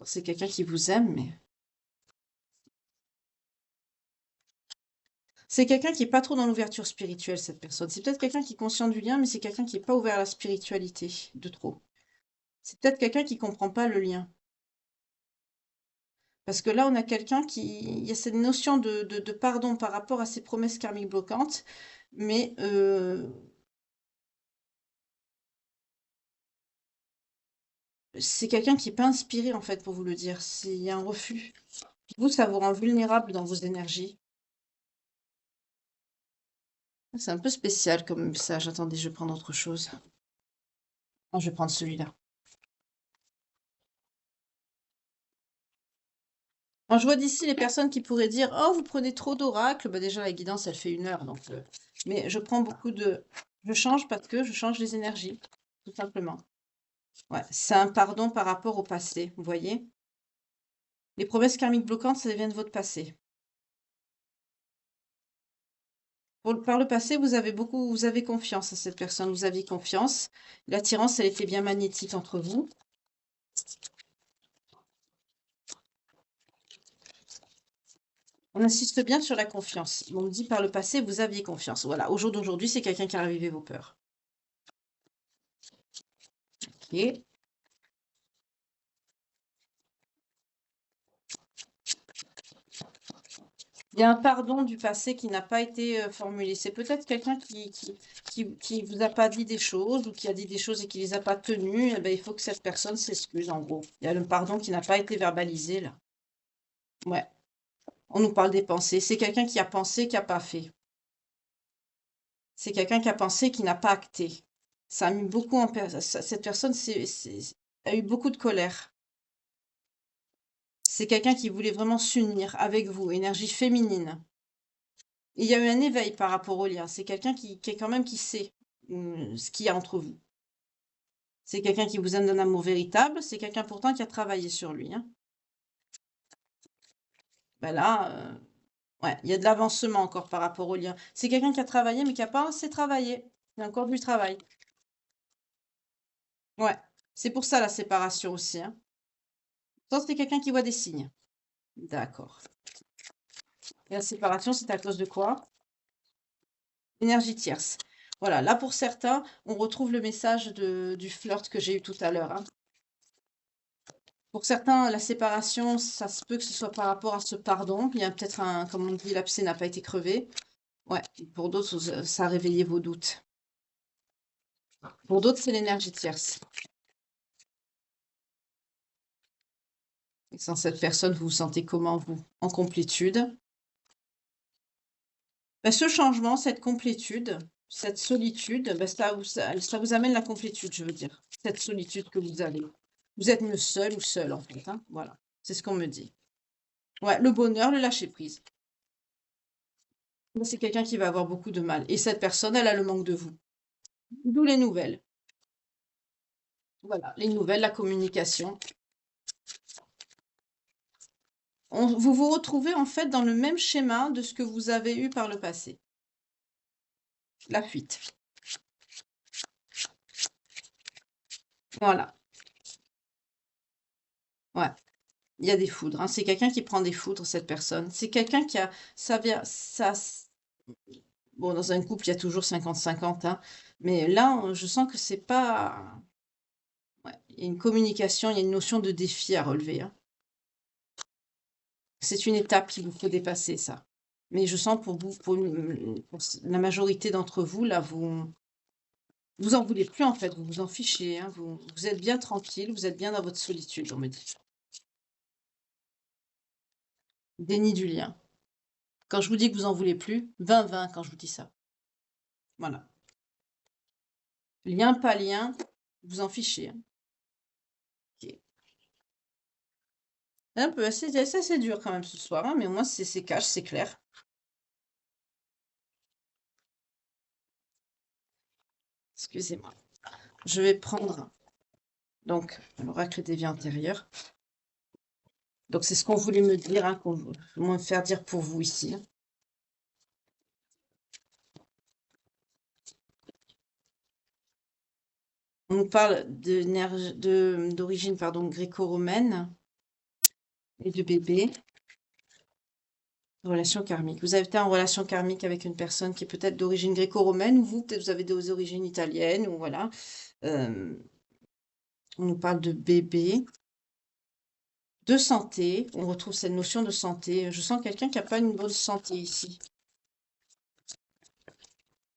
c'est quelqu'un qui vous aime, mais c'est quelqu'un qui est pas trop dans l'ouverture spirituelle, cette personne. C'est peut-être quelqu'un qui est conscient du lien, mais c'est quelqu'un qui est pas ouvert à la spiritualité de trop. C'est peut-être quelqu'un qui comprend pas le lien. Parce que là, on a quelqu'un il y a cette notion de pardon par rapport à ces promesses karmiques bloquantes, mais c'est quelqu'un qui est pas inspiré, en fait, pour vous le dire. Il y a un refus. Vous, ça vous rend vulnérable dans vos énergies. C'est un peu spécial comme message. Attendez, je vais prendre autre chose. Non, je vais prendre celui-là. Alors, je vois d'ici les personnes qui pourraient dire: «Oh, vous prenez trop d'oracles». Bah, déjà, la guidance, elle fait 1 heure, donc mais je prends beaucoup de je change parce que je change les énergies, tout simplement. Ouais, c'est un pardon par rapport au passé, vous voyez? Les promesses karmiques bloquantes, ça vient de votre passé. Par le passé, vous avez confiance à cette personne, vous aviez confiance. L'attirance, elle était bien magnétique entre vous. On insiste bien sur la confiance. On me dit par le passé, vous aviez confiance. Voilà, au jour d'aujourd'hui, c'est quelqu'un qui a ravivé vos peurs. Ok. Il y a un pardon du passé qui n'a pas été formulé. C'est peut-être quelqu'un qui vous a pas dit des choses ou qui a dit des choses et qui les a pas tenues. Eh ben, il faut que cette personne s'excuse, en gros. Il y a le pardon qui n'a pas été verbalisé, là. Ouais. On nous parle des pensées. C'est quelqu'un qui a pensé, qui n'a pas fait. C'est quelqu'un qui a pensé, qui n'a pas acté. Ça a mis beaucoup cette personne a eu beaucoup de colère. C'est quelqu'un qui voulait vraiment s'unir avec vous, énergie féminine. Il y a eu un éveil par rapport au lien. C'est quelqu'un qui est quand même qui sait ce qu'il y a entre vous. C'est quelqu'un qui vous aime d'un amour véritable. C'est quelqu'un pourtant qui a travaillé sur lui. Hein. Ben là, ouais, il y a de l'avancement encore par rapport au lien. C'est quelqu'un qui a travaillé mais qui n'a pas assez travaillé. Il y a encore du travail. Ouais, c'est pour ça la séparation aussi. Hein. Toi, c'est quelqu'un qui voit des signes. D'accord. Et la séparation, c'est à cause de quoi? Énergie tierce. Voilà, là pour certains, on retrouve le message du flirt que j'ai eu tout à l'heure. Hein. Pour certains, la séparation, ça se peut que ce soit par rapport à ce pardon. Il y a peut-être un, comme on dit, l'abcès n'a pas été crevé. Ouais, pour d'autres, ça a réveillé vos doutes. Pour d'autres, c'est l'énergie tierce. Et sans cette personne, vous vous sentez comment, vous? En complétude. Ben, ce changement, cette complétude, cette solitude, ben, ça vous amène la complétude, je veux dire. Cette solitude que vous avez. Vous êtes mieux seul ou seul, en fait. Hein, voilà, c'est ce qu'on me dit. Ouais, le bonheur, le lâcher-prise. C'est quelqu'un qui va avoir beaucoup de mal. Et cette personne, elle a le manque de vous. D'où les nouvelles. Voilà, les nouvelles, la communication. vous vous retrouvez en fait dans le même schéma de ce que vous avez eu par le passé. La fuite. Voilà. Ouais. Il y a des foudres, hein. C'est quelqu'un qui prend des foudres, cette personne. C'est quelqu'un qui a... Ça vient... Bon, dans un couple, il y a toujours 50-50, hein. Mais là, je sens que c'est pas... Ouais, il y a une communication, il y a une notion de défi à relever, hein. C'est une étape qu'il vous faut dépasser, ça. Mais je sens pour vous, pour la majorité d'entre vous, là, vous en voulez plus, en fait. Vous vous en fichez, hein. Vous êtes bien tranquille, vous êtes bien dans votre solitude, on me dit. Déni du lien. Quand je vous dis que vous en voulez plus, 20-20 quand je vous dis ça. Voilà. Lien, pas lien, vous en fichez, hein. Ok. Un peu, c'est assez dur quand même ce soir, hein, mais au moins c'est cash, c'est clair. Excusez-moi. Je vais prendre donc l'oracle des vies antérieures. Donc c'est ce qu'on voulait me dire, hein, qu'on me faire dire pour vous ici, hein. On nous parle d'origine gréco-romaine et de bébé. Relation karmique. Vous avez été en relation karmique avec une personne qui est peut-être d'origine gréco-romaine, ou vous, peut-être vous avez des origines italiennes, ou voilà. On nous parle de bébé, de santé. On retrouve cette notion de santé. Je sens quelqu'un qui n'a pas une bonne santé ici.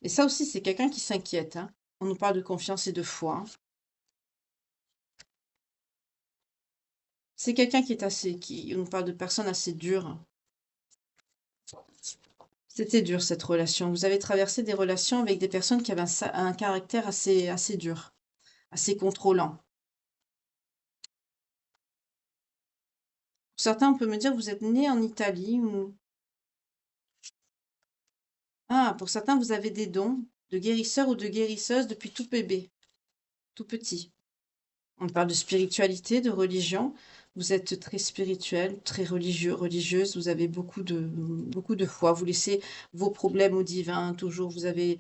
Et ça aussi, c'est quelqu'un qui s'inquiète, hein. On nous parle de confiance et de foi. C'est quelqu'un qui est on nous parle de personnes assez dures. C'était dur cette relation. Vous avez traversé des relations avec des personnes qui avaient un caractère assez dur, assez contrôlant. Pour certains, on peut me dire que vous êtes né en Italie ou... Ah, pour certains, vous avez des dons de guérisseur ou de guérisseuse depuis tout bébé, tout petit. On parle de spiritualité, de religion. Vous êtes très spirituel, très religieux, religieuse. Vous avez beaucoup de foi. Vous laissez vos problèmes au divin, toujours. Dès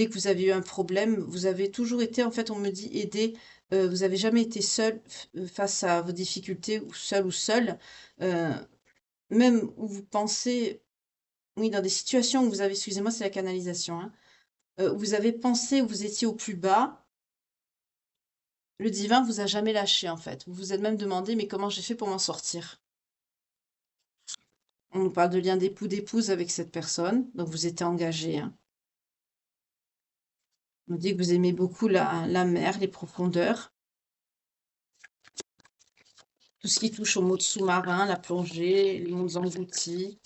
que vous avez eu un problème, vous avez toujours été, en fait, on me dit, aidé. Vous n'avez jamais été seul face à vos difficultés, ou seul. Euh, Même où vous pensez, oui, dans des situations où vous avez, excusez-moi, c'est la canalisation, hein, où vous avez pensé où vous étiez au plus bas. Le divin vous a jamais lâché, en fait. Vous vous êtes même demandé, mais comment j'ai fait pour m'en sortir? On nous parle de lien d'époux-d'épouse avec cette personne, donc vous étiez engagé, hein. On nous dit que vous aimez beaucoup la mer, les profondeurs, tout ce qui touche aux mots de sous-marin, la plongée, les mondes engloutis.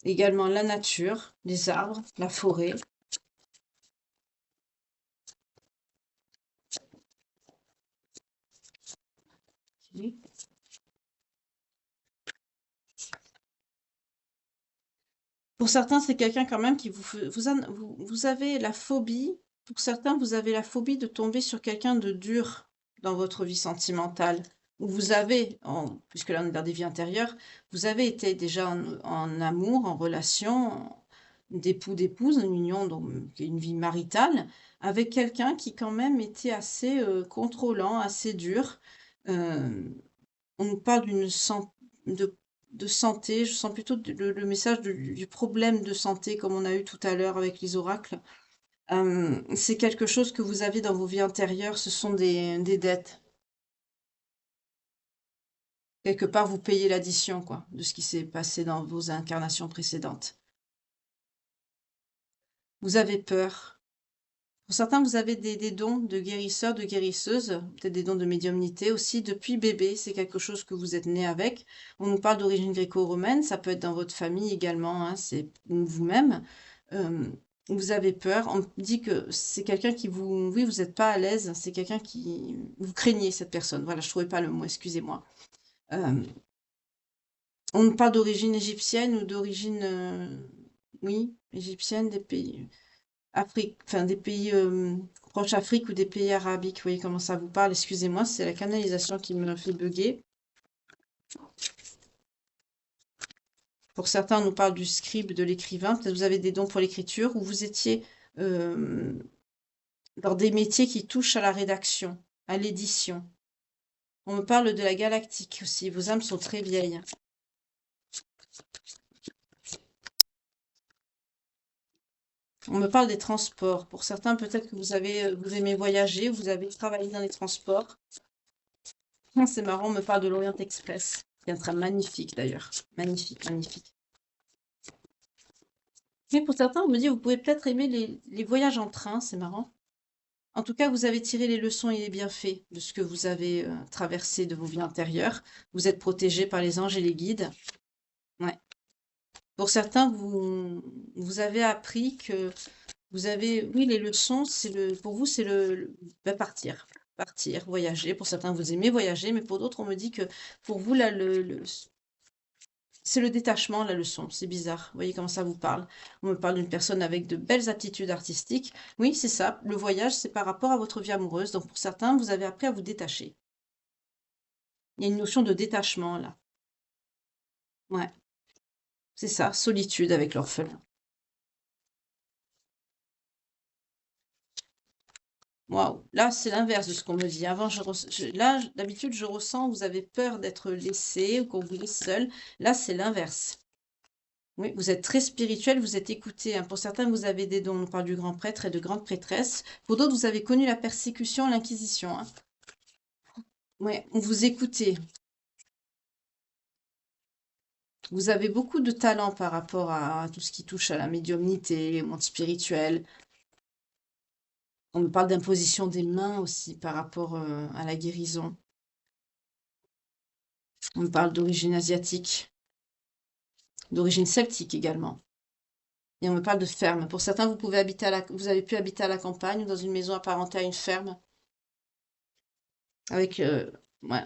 Également la nature, les arbres, la forêt. Ok. Pour certains, c'est quelqu'un quand même qui vous avez la phobie. Pour certains, vous avez la phobie de tomber sur quelqu'un de dur dans votre vie sentimentale. Ou vous avez, puisque là on est dans des vies antérieures, vous avez été déjà en amour, en relation, d'époux-d'épouse, une union, donc qui est une vie maritale, avec quelqu'un qui quand même était assez contrôlant, assez dur. Euh, on nous parle de, de santé, je sens plutôt le message du problème de santé comme on a eu tout à l'heure avec les oracles. C'est quelque chose que vous avez dans vos vies antérieures, ce sont des dettes. Quelque part, vous payez l'addition, quoi, de ce qui s'est passé dans vos incarnations précédentes. Vous avez peur. Pour certains, vous avez des dons de guérisseurs, de guérisseuses, peut-être des dons de médiumnité aussi. Depuis bébé, c'est quelque chose que vous êtes né avec. On nous parle d'origine gréco-romaine, ça peut être dans votre famille également, hein, c'est vous-même. Euh, vous avez peur. On dit que c'est quelqu'un qui vous... Oui, vous n'êtes pas à l'aise, c'est quelqu'un qui... Vous craignez cette personne. Voilà, je ne trouvais pas le mot, excusez-moi. Euh, on nous parle d'origine égyptienne ou d'origine... oui, égyptienne, des pays... Afrique, enfin des pays proches Afrique ou des pays arabiques. Vous voyez comment ça vous parle? Excusez-moi, c'est la canalisation qui me fait bugger. Pour certains, on nous parle du scribe, de l'écrivain. Peut-être vous avez des dons pour l'écriture ou vous étiez euh, dans des métiers qui touchent à la rédaction, à l'édition. On me parle de la galactique aussi. Vos âmes sont très vieilles. On me parle des transports. Pour certains, peut-être que vous aimez voyager, vous avez travaillé dans les transports. C'est marrant, on me parle de l'Orient Express. C'est un train magnifique d'ailleurs. Magnifique, magnifique. Mais pour certains, on me dit, vous pouvez peut-être aimer les voyages en train, c'est marrant. En tout cas, vous avez tiré les leçons et les bienfaits de ce que vous avez traversé de vos vies antérieures. Vous êtes protégé par les anges et les guides. Ouais. Pour certains, vous avez appris que vous avez, oui, les leçons, pour vous, c'est ben, partir, voyager. Pour certains, vous aimez voyager, mais pour d'autres, on me dit que pour vous, là, c'est le détachement, la leçon. C'est bizarre. Vous voyez comment ça vous parle? On me parle d'une personne avec de belles aptitudes artistiques. Oui, c'est ça. Le voyage, c'est par rapport à votre vie amoureuse. Donc, pour certains, vous avez appris à vous détacher. Il y a une notion de détachement, là. Ouais, c'est ça. Solitude avec l'orphelin. Waouh, là, c'est l'inverse de ce qu'on me dit. Avant, là, d'habitude, je ressens, vous avez peur d'être laissé ou qu'on vous laisse seul. Là, c'est l'inverse. Oui, vous êtes très spirituel, vous êtes écouté, hein. Pour certains, vous avez des dons. On parle du grand prêtre et de grande prêtresse. Pour d'autres, vous avez connu la persécution, l'inquisition, hein. Ouais, on vous écoutait. Vous avez beaucoup de talent par rapport à tout ce qui touche à la médiumnité, au monde spirituel. On me parle d'imposition des mains aussi par rapport à la guérison. On me parle d'origine asiatique, d'origine celtique également. Et on me parle de ferme. Pour certains, vous avez pu habiter à la campagne ou dans une maison apparentée à une ferme. Avec, ouais.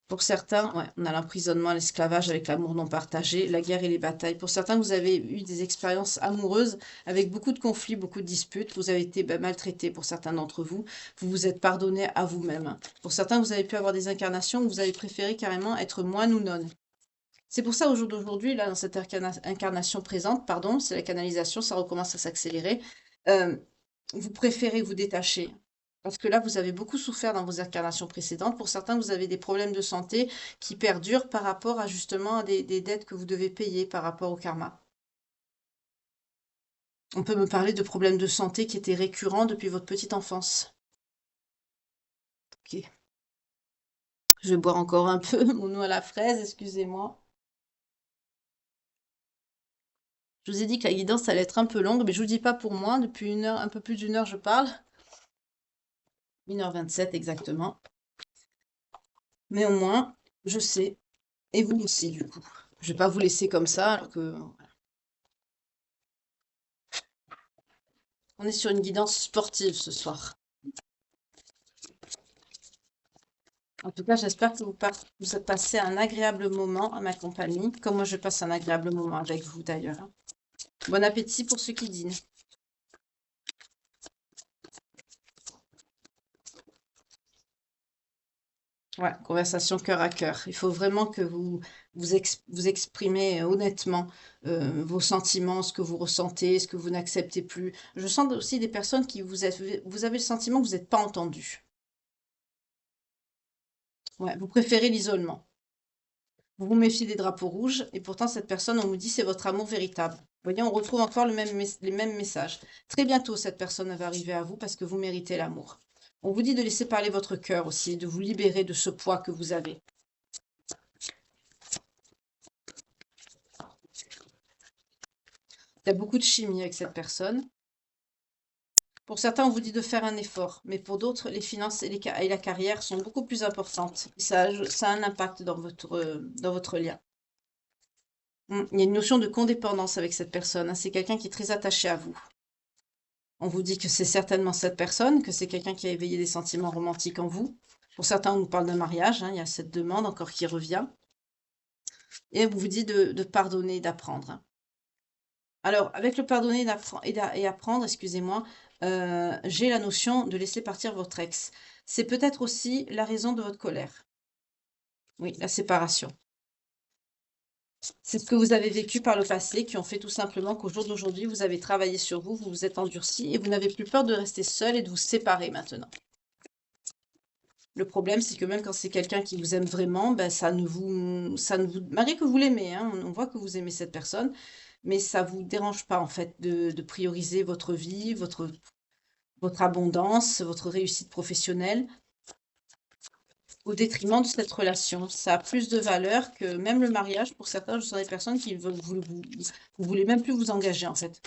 Pour certains, ouais, on a l'emprisonnement, l'esclavage avec l'amour non partagé, la guerre et les batailles. Pour certains, vous avez eu des expériences amoureuses avec beaucoup de conflits, beaucoup de disputes. Vous avez été maltraité pour certains d'entre vous. Vous vous êtes pardonné à vous-même. Pour certains, vous avez pu avoir des incarnations où vous avez préféré carrément être moine ou nonne. C'est pour ça, au jour d'aujourd'hui, là, dans cette incarnation présente, pardon, c'est la canalisation, ça recommence à s'accélérer. euh, Vous préférez vous détacher. Parce que là, vous avez beaucoup souffert dans vos incarnations précédentes. Pour certains, vous avez des problèmes de santé qui perdurent par rapport à justement à des dettes que vous devez payer par rapport au karma. On peut me parler de problèmes de santé qui étaient récurrents depuis votre petite enfance. Ok. Je vais boire encore un peu mon eau à la fraise, excusez-moi. Je vous ai dit que la guidance allait être un peu longue, mais je vous dis pas pour moi. Depuis une heure, un peu plus d'une heure, je parle. 1h27 exactement. Mais au moins, je sais. Et vous aussi, du coup. Je vais pas vous laisser comme ça, alors que on est sur une guidance sportive ce soir. En tout cas, j'espère que vous avez passé un agréable moment à ma compagnie, comme moi je passe un agréable moment avec vous d'ailleurs, hein. Bon appétit pour ceux qui dînent. Ouais, conversation cœur à cœur. Il faut vraiment que vous exprimez honnêtement vos sentiments, ce que vous ressentez, ce que vous n'acceptez plus. Je sens aussi des personnes vous avez le sentiment que vous n'êtes pas entendu. Ouais, vous préférez l'isolement. Vous vous méfiez des drapeaux rouges et pourtant cette personne, on vous dit, c'est votre amour véritable. Vous voyez, on retrouve encore les mêmes messages. Très bientôt, cette personne va arriver à vous parce que vous méritez l'amour. On vous dit de laisser parler votre cœur aussi, de vous libérer de ce poids que vous avez. Il y a beaucoup de chimie avec cette personne. Pour certains, on vous dit de faire un effort, mais pour d'autres, les finances et la carrière sont beaucoup plus importantes. Et ça a un impact dans votre lien. Il y a une notion de codépendance avec cette personne, hein. C'est quelqu'un qui est très attaché à vous. On vous dit que c'est certainement cette personne, que c'est quelqu'un qui a éveillé des sentiments romantiques en vous. Pour certains, on nous parle d'un mariage, hein, il y a cette demande encore qui revient. Et on vous dit de pardonner, d'apprendre, hein. Alors, avec le pardonner et apprendre, excusez-moi, j'ai la notion de laisser partir votre ex. C'est peut-être aussi la raison de votre colère. Oui, la séparation. C'est ce que vous avez vécu par le passé qui ont fait tout simplement qu'au jour d'aujourd'hui, vous avez travaillé sur vous, vous vous êtes endurci et vous n'avez plus peur de rester seul et de vous séparer maintenant. Le problème, c'est que même quand c'est quelqu'un qui vous aime vraiment, ben, malgré que vous l'aimez, hein, on voit que vous aimez cette personne, mais ça vous dérange pas en fait de prioriser votre vie, votre abondance, votre réussite professionnelle au détriment de cette relation. Ça a plus de valeur que même le mariage. Pour certains, je sont des personnes qui veulent, vous voulez même plus vous engager en fait.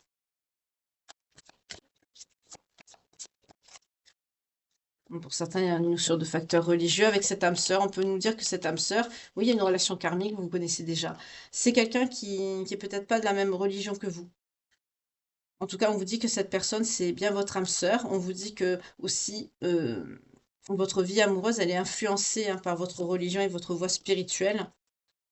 Pour certains, il y a une notion de facteur religieux avec cette âme sœur. On peut nous dire que cette âme sœur, oui, il y a une relation karmique, vous connaissez déjà. C'est quelqu'un qui est peut-être pas de la même religion que vous. En tout cas, on vous dit que cette personne, c'est bien votre âme sœur. On vous dit que aussi, votre vie amoureuse, elle est influencée hein, par votre religion et votre voie spirituelle.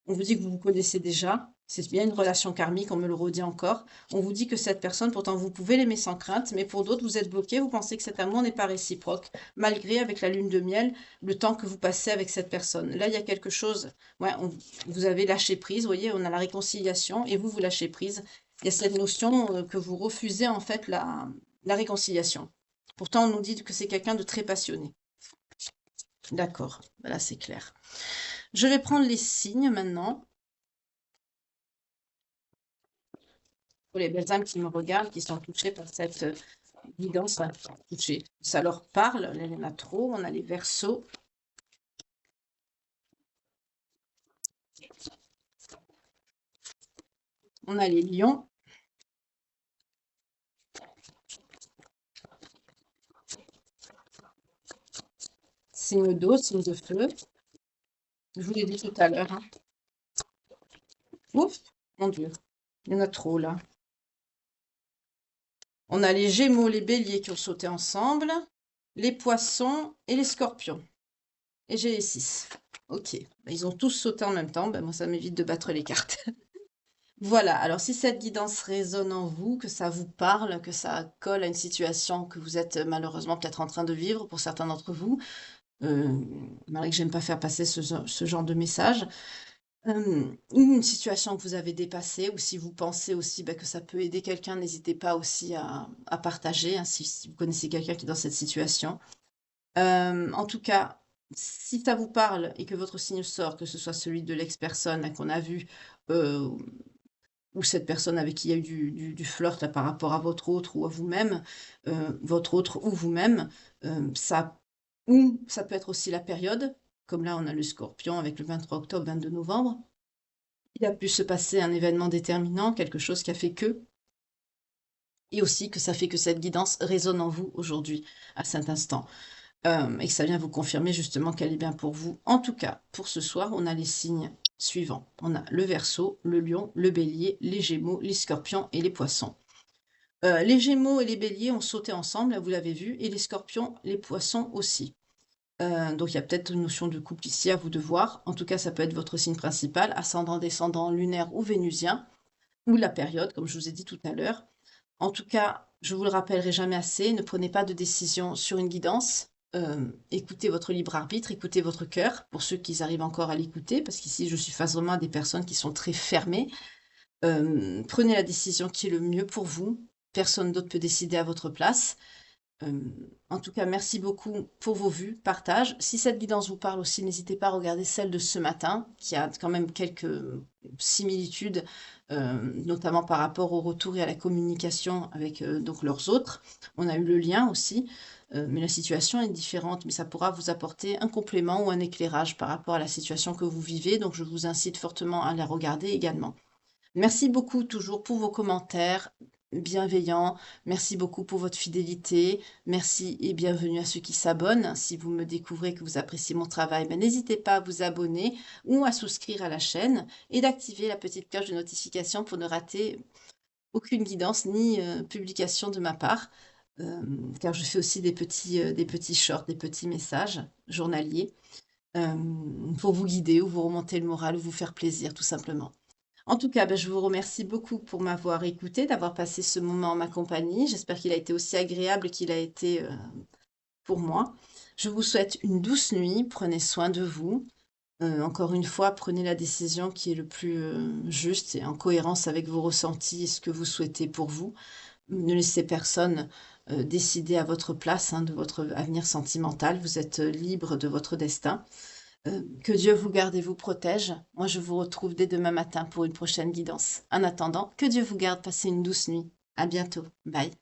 On vous dit que vous vous connaissez déjà. C'est bien une relation karmique, on me le redit encore. On vous dit que cette personne, pourtant, vous pouvez l'aimer sans crainte, mais pour d'autres, vous êtes bloqué, vous pensez que cet amour n'est pas réciproque, malgré, avec la lune de miel, le temps que vous passez avec cette personne. Là, il y a quelque chose, ouais, vous avez lâché prise, vous voyez, on a la réconciliation, et vous lâchez prise. Il y a cette notion que vous refusez, en fait, la réconciliation. Pourtant, on nous dit que c'est quelqu'un de très passionné. D'accord, là, c'est clair. Je vais prendre les signes maintenant. Pour les belles âmes qui me regardent, qui sont touchées par cette guidance, enfin, touchées. Ça leur parle, il y en a trop, on a les Verseaux. On a les Lions. Signe d'eau, signe de feu. Je vous l'ai dit tout à l'heure. Hein. Ouf, mon Dieu, il y en a trop là. On a les Gémeaux, les Béliers qui ont sauté ensemble, les Poissons et les Scorpions. Et j'ai les 6. Ok, ils ont tous sauté en même temps, ben moi ça m'évite de battre les cartes. Voilà, alors si cette guidance résonne en vous, que ça vous parle, que ça colle à une situation que vous êtes malheureusement peut-être en train de vivre pour certains d'entre vous, euh, malgré que j'aime pas faire passer ce genre de message, ou une situation que vous avez dépassée, ou si vous pensez aussi bah, que ça peut aider quelqu'un, n'hésitez pas aussi à partager, hein, si vous connaissez quelqu'un qui est dans cette situation. En tout cas, si ça vous parle et que votre signe sort, que ce soit celui de l'ex-personne là, qu'on a vu, euh, ou cette personne avec qui il y a eu du flirt là, par rapport à votre autre ou à vous-même, votre autre ou vous-même, ça, ou ça peut être aussi la période, comme là on a le Scorpion avec le 23 octobre, 22 novembre. Il a pu se passer un événement déterminant, quelque chose qui a fait que, et aussi que ça fait que cette guidance résonne en vous aujourd'hui, à cet instant. Et que ça vient vous confirmer justement qu'elle est bien pour vous. En tout cas, pour ce soir, on a les signes suivants. On a le Verseau, le Lion, le Bélier, les Gémeaux, les Scorpions et les Poissons. Les Gémeaux et les Béliers ont sauté ensemble, là, vous l'avez vu, et les Scorpions, les Poissons aussi. Donc il y a peut-être une notion de couple ici à vous de voir. En tout cas, ça peut être votre signe principal, ascendant, descendant, lunaire ou vénusien, ou la période, comme je vous ai dit tout à l'heure. En tout cas, je vous le rappellerai jamais assez, ne prenez pas de décision sur une guidance. Écoutez votre libre arbitre, écoutez votre cœur, pour ceux qui arrivent encore à l'écouter, parce qu'ici je suis face vraiment à des personnes qui sont très fermées. Prenez la décision qui est le mieux pour vous. Personne d'autre peut décider à votre place. En tout cas, merci beaucoup pour vos vues, partage. Si cette guidance vous parle aussi, n'hésitez pas à regarder celle de ce matin, qui a quand même quelques similitudes, notamment par rapport au retour et à la communication avec donc leurs autres. On a eu le lien aussi, mais la situation est différente, mais ça pourra vous apporter un complément ou un éclairage par rapport à la situation que vous vivez. Donc, je vous incite fortement à la regarder également. Merci beaucoup toujours pour vos commentaires bienveillants. Merci beaucoup pour votre fidélité. Merci et bienvenue à ceux qui s'abonnent. Si vous me découvrez que vous appréciez mon travail, ben, n'hésitez pas à vous abonner ou à souscrire à la chaîne et d'activer la petite cloche de notification pour ne rater aucune guidance ni publication de ma part. Car je fais aussi des petits shorts, des petits messages journaliers pour vous guider ou vous remonter le moral ou vous faire plaisir tout simplement. En tout cas, ben, je vous remercie beaucoup pour m'avoir écouté, d'avoir passé ce moment en ma compagnie. J'espère qu'il a été aussi agréable qu'il a été pour moi. Je vous souhaite une douce nuit, prenez soin de vous. Encore une fois, prenez la décision qui est le plus juste et en cohérence avec vos ressentis et ce que vous souhaitez pour vous. Ne laissez personne décider à votre place de votre avenir sentimental. Vous êtes libre de votre destin. Que Dieu vous garde et vous protège. Moi, je vous retrouve dès demain matin pour une prochaine guidance. En attendant, que Dieu vous garde. Passez une douce nuit. À bientôt. Bye.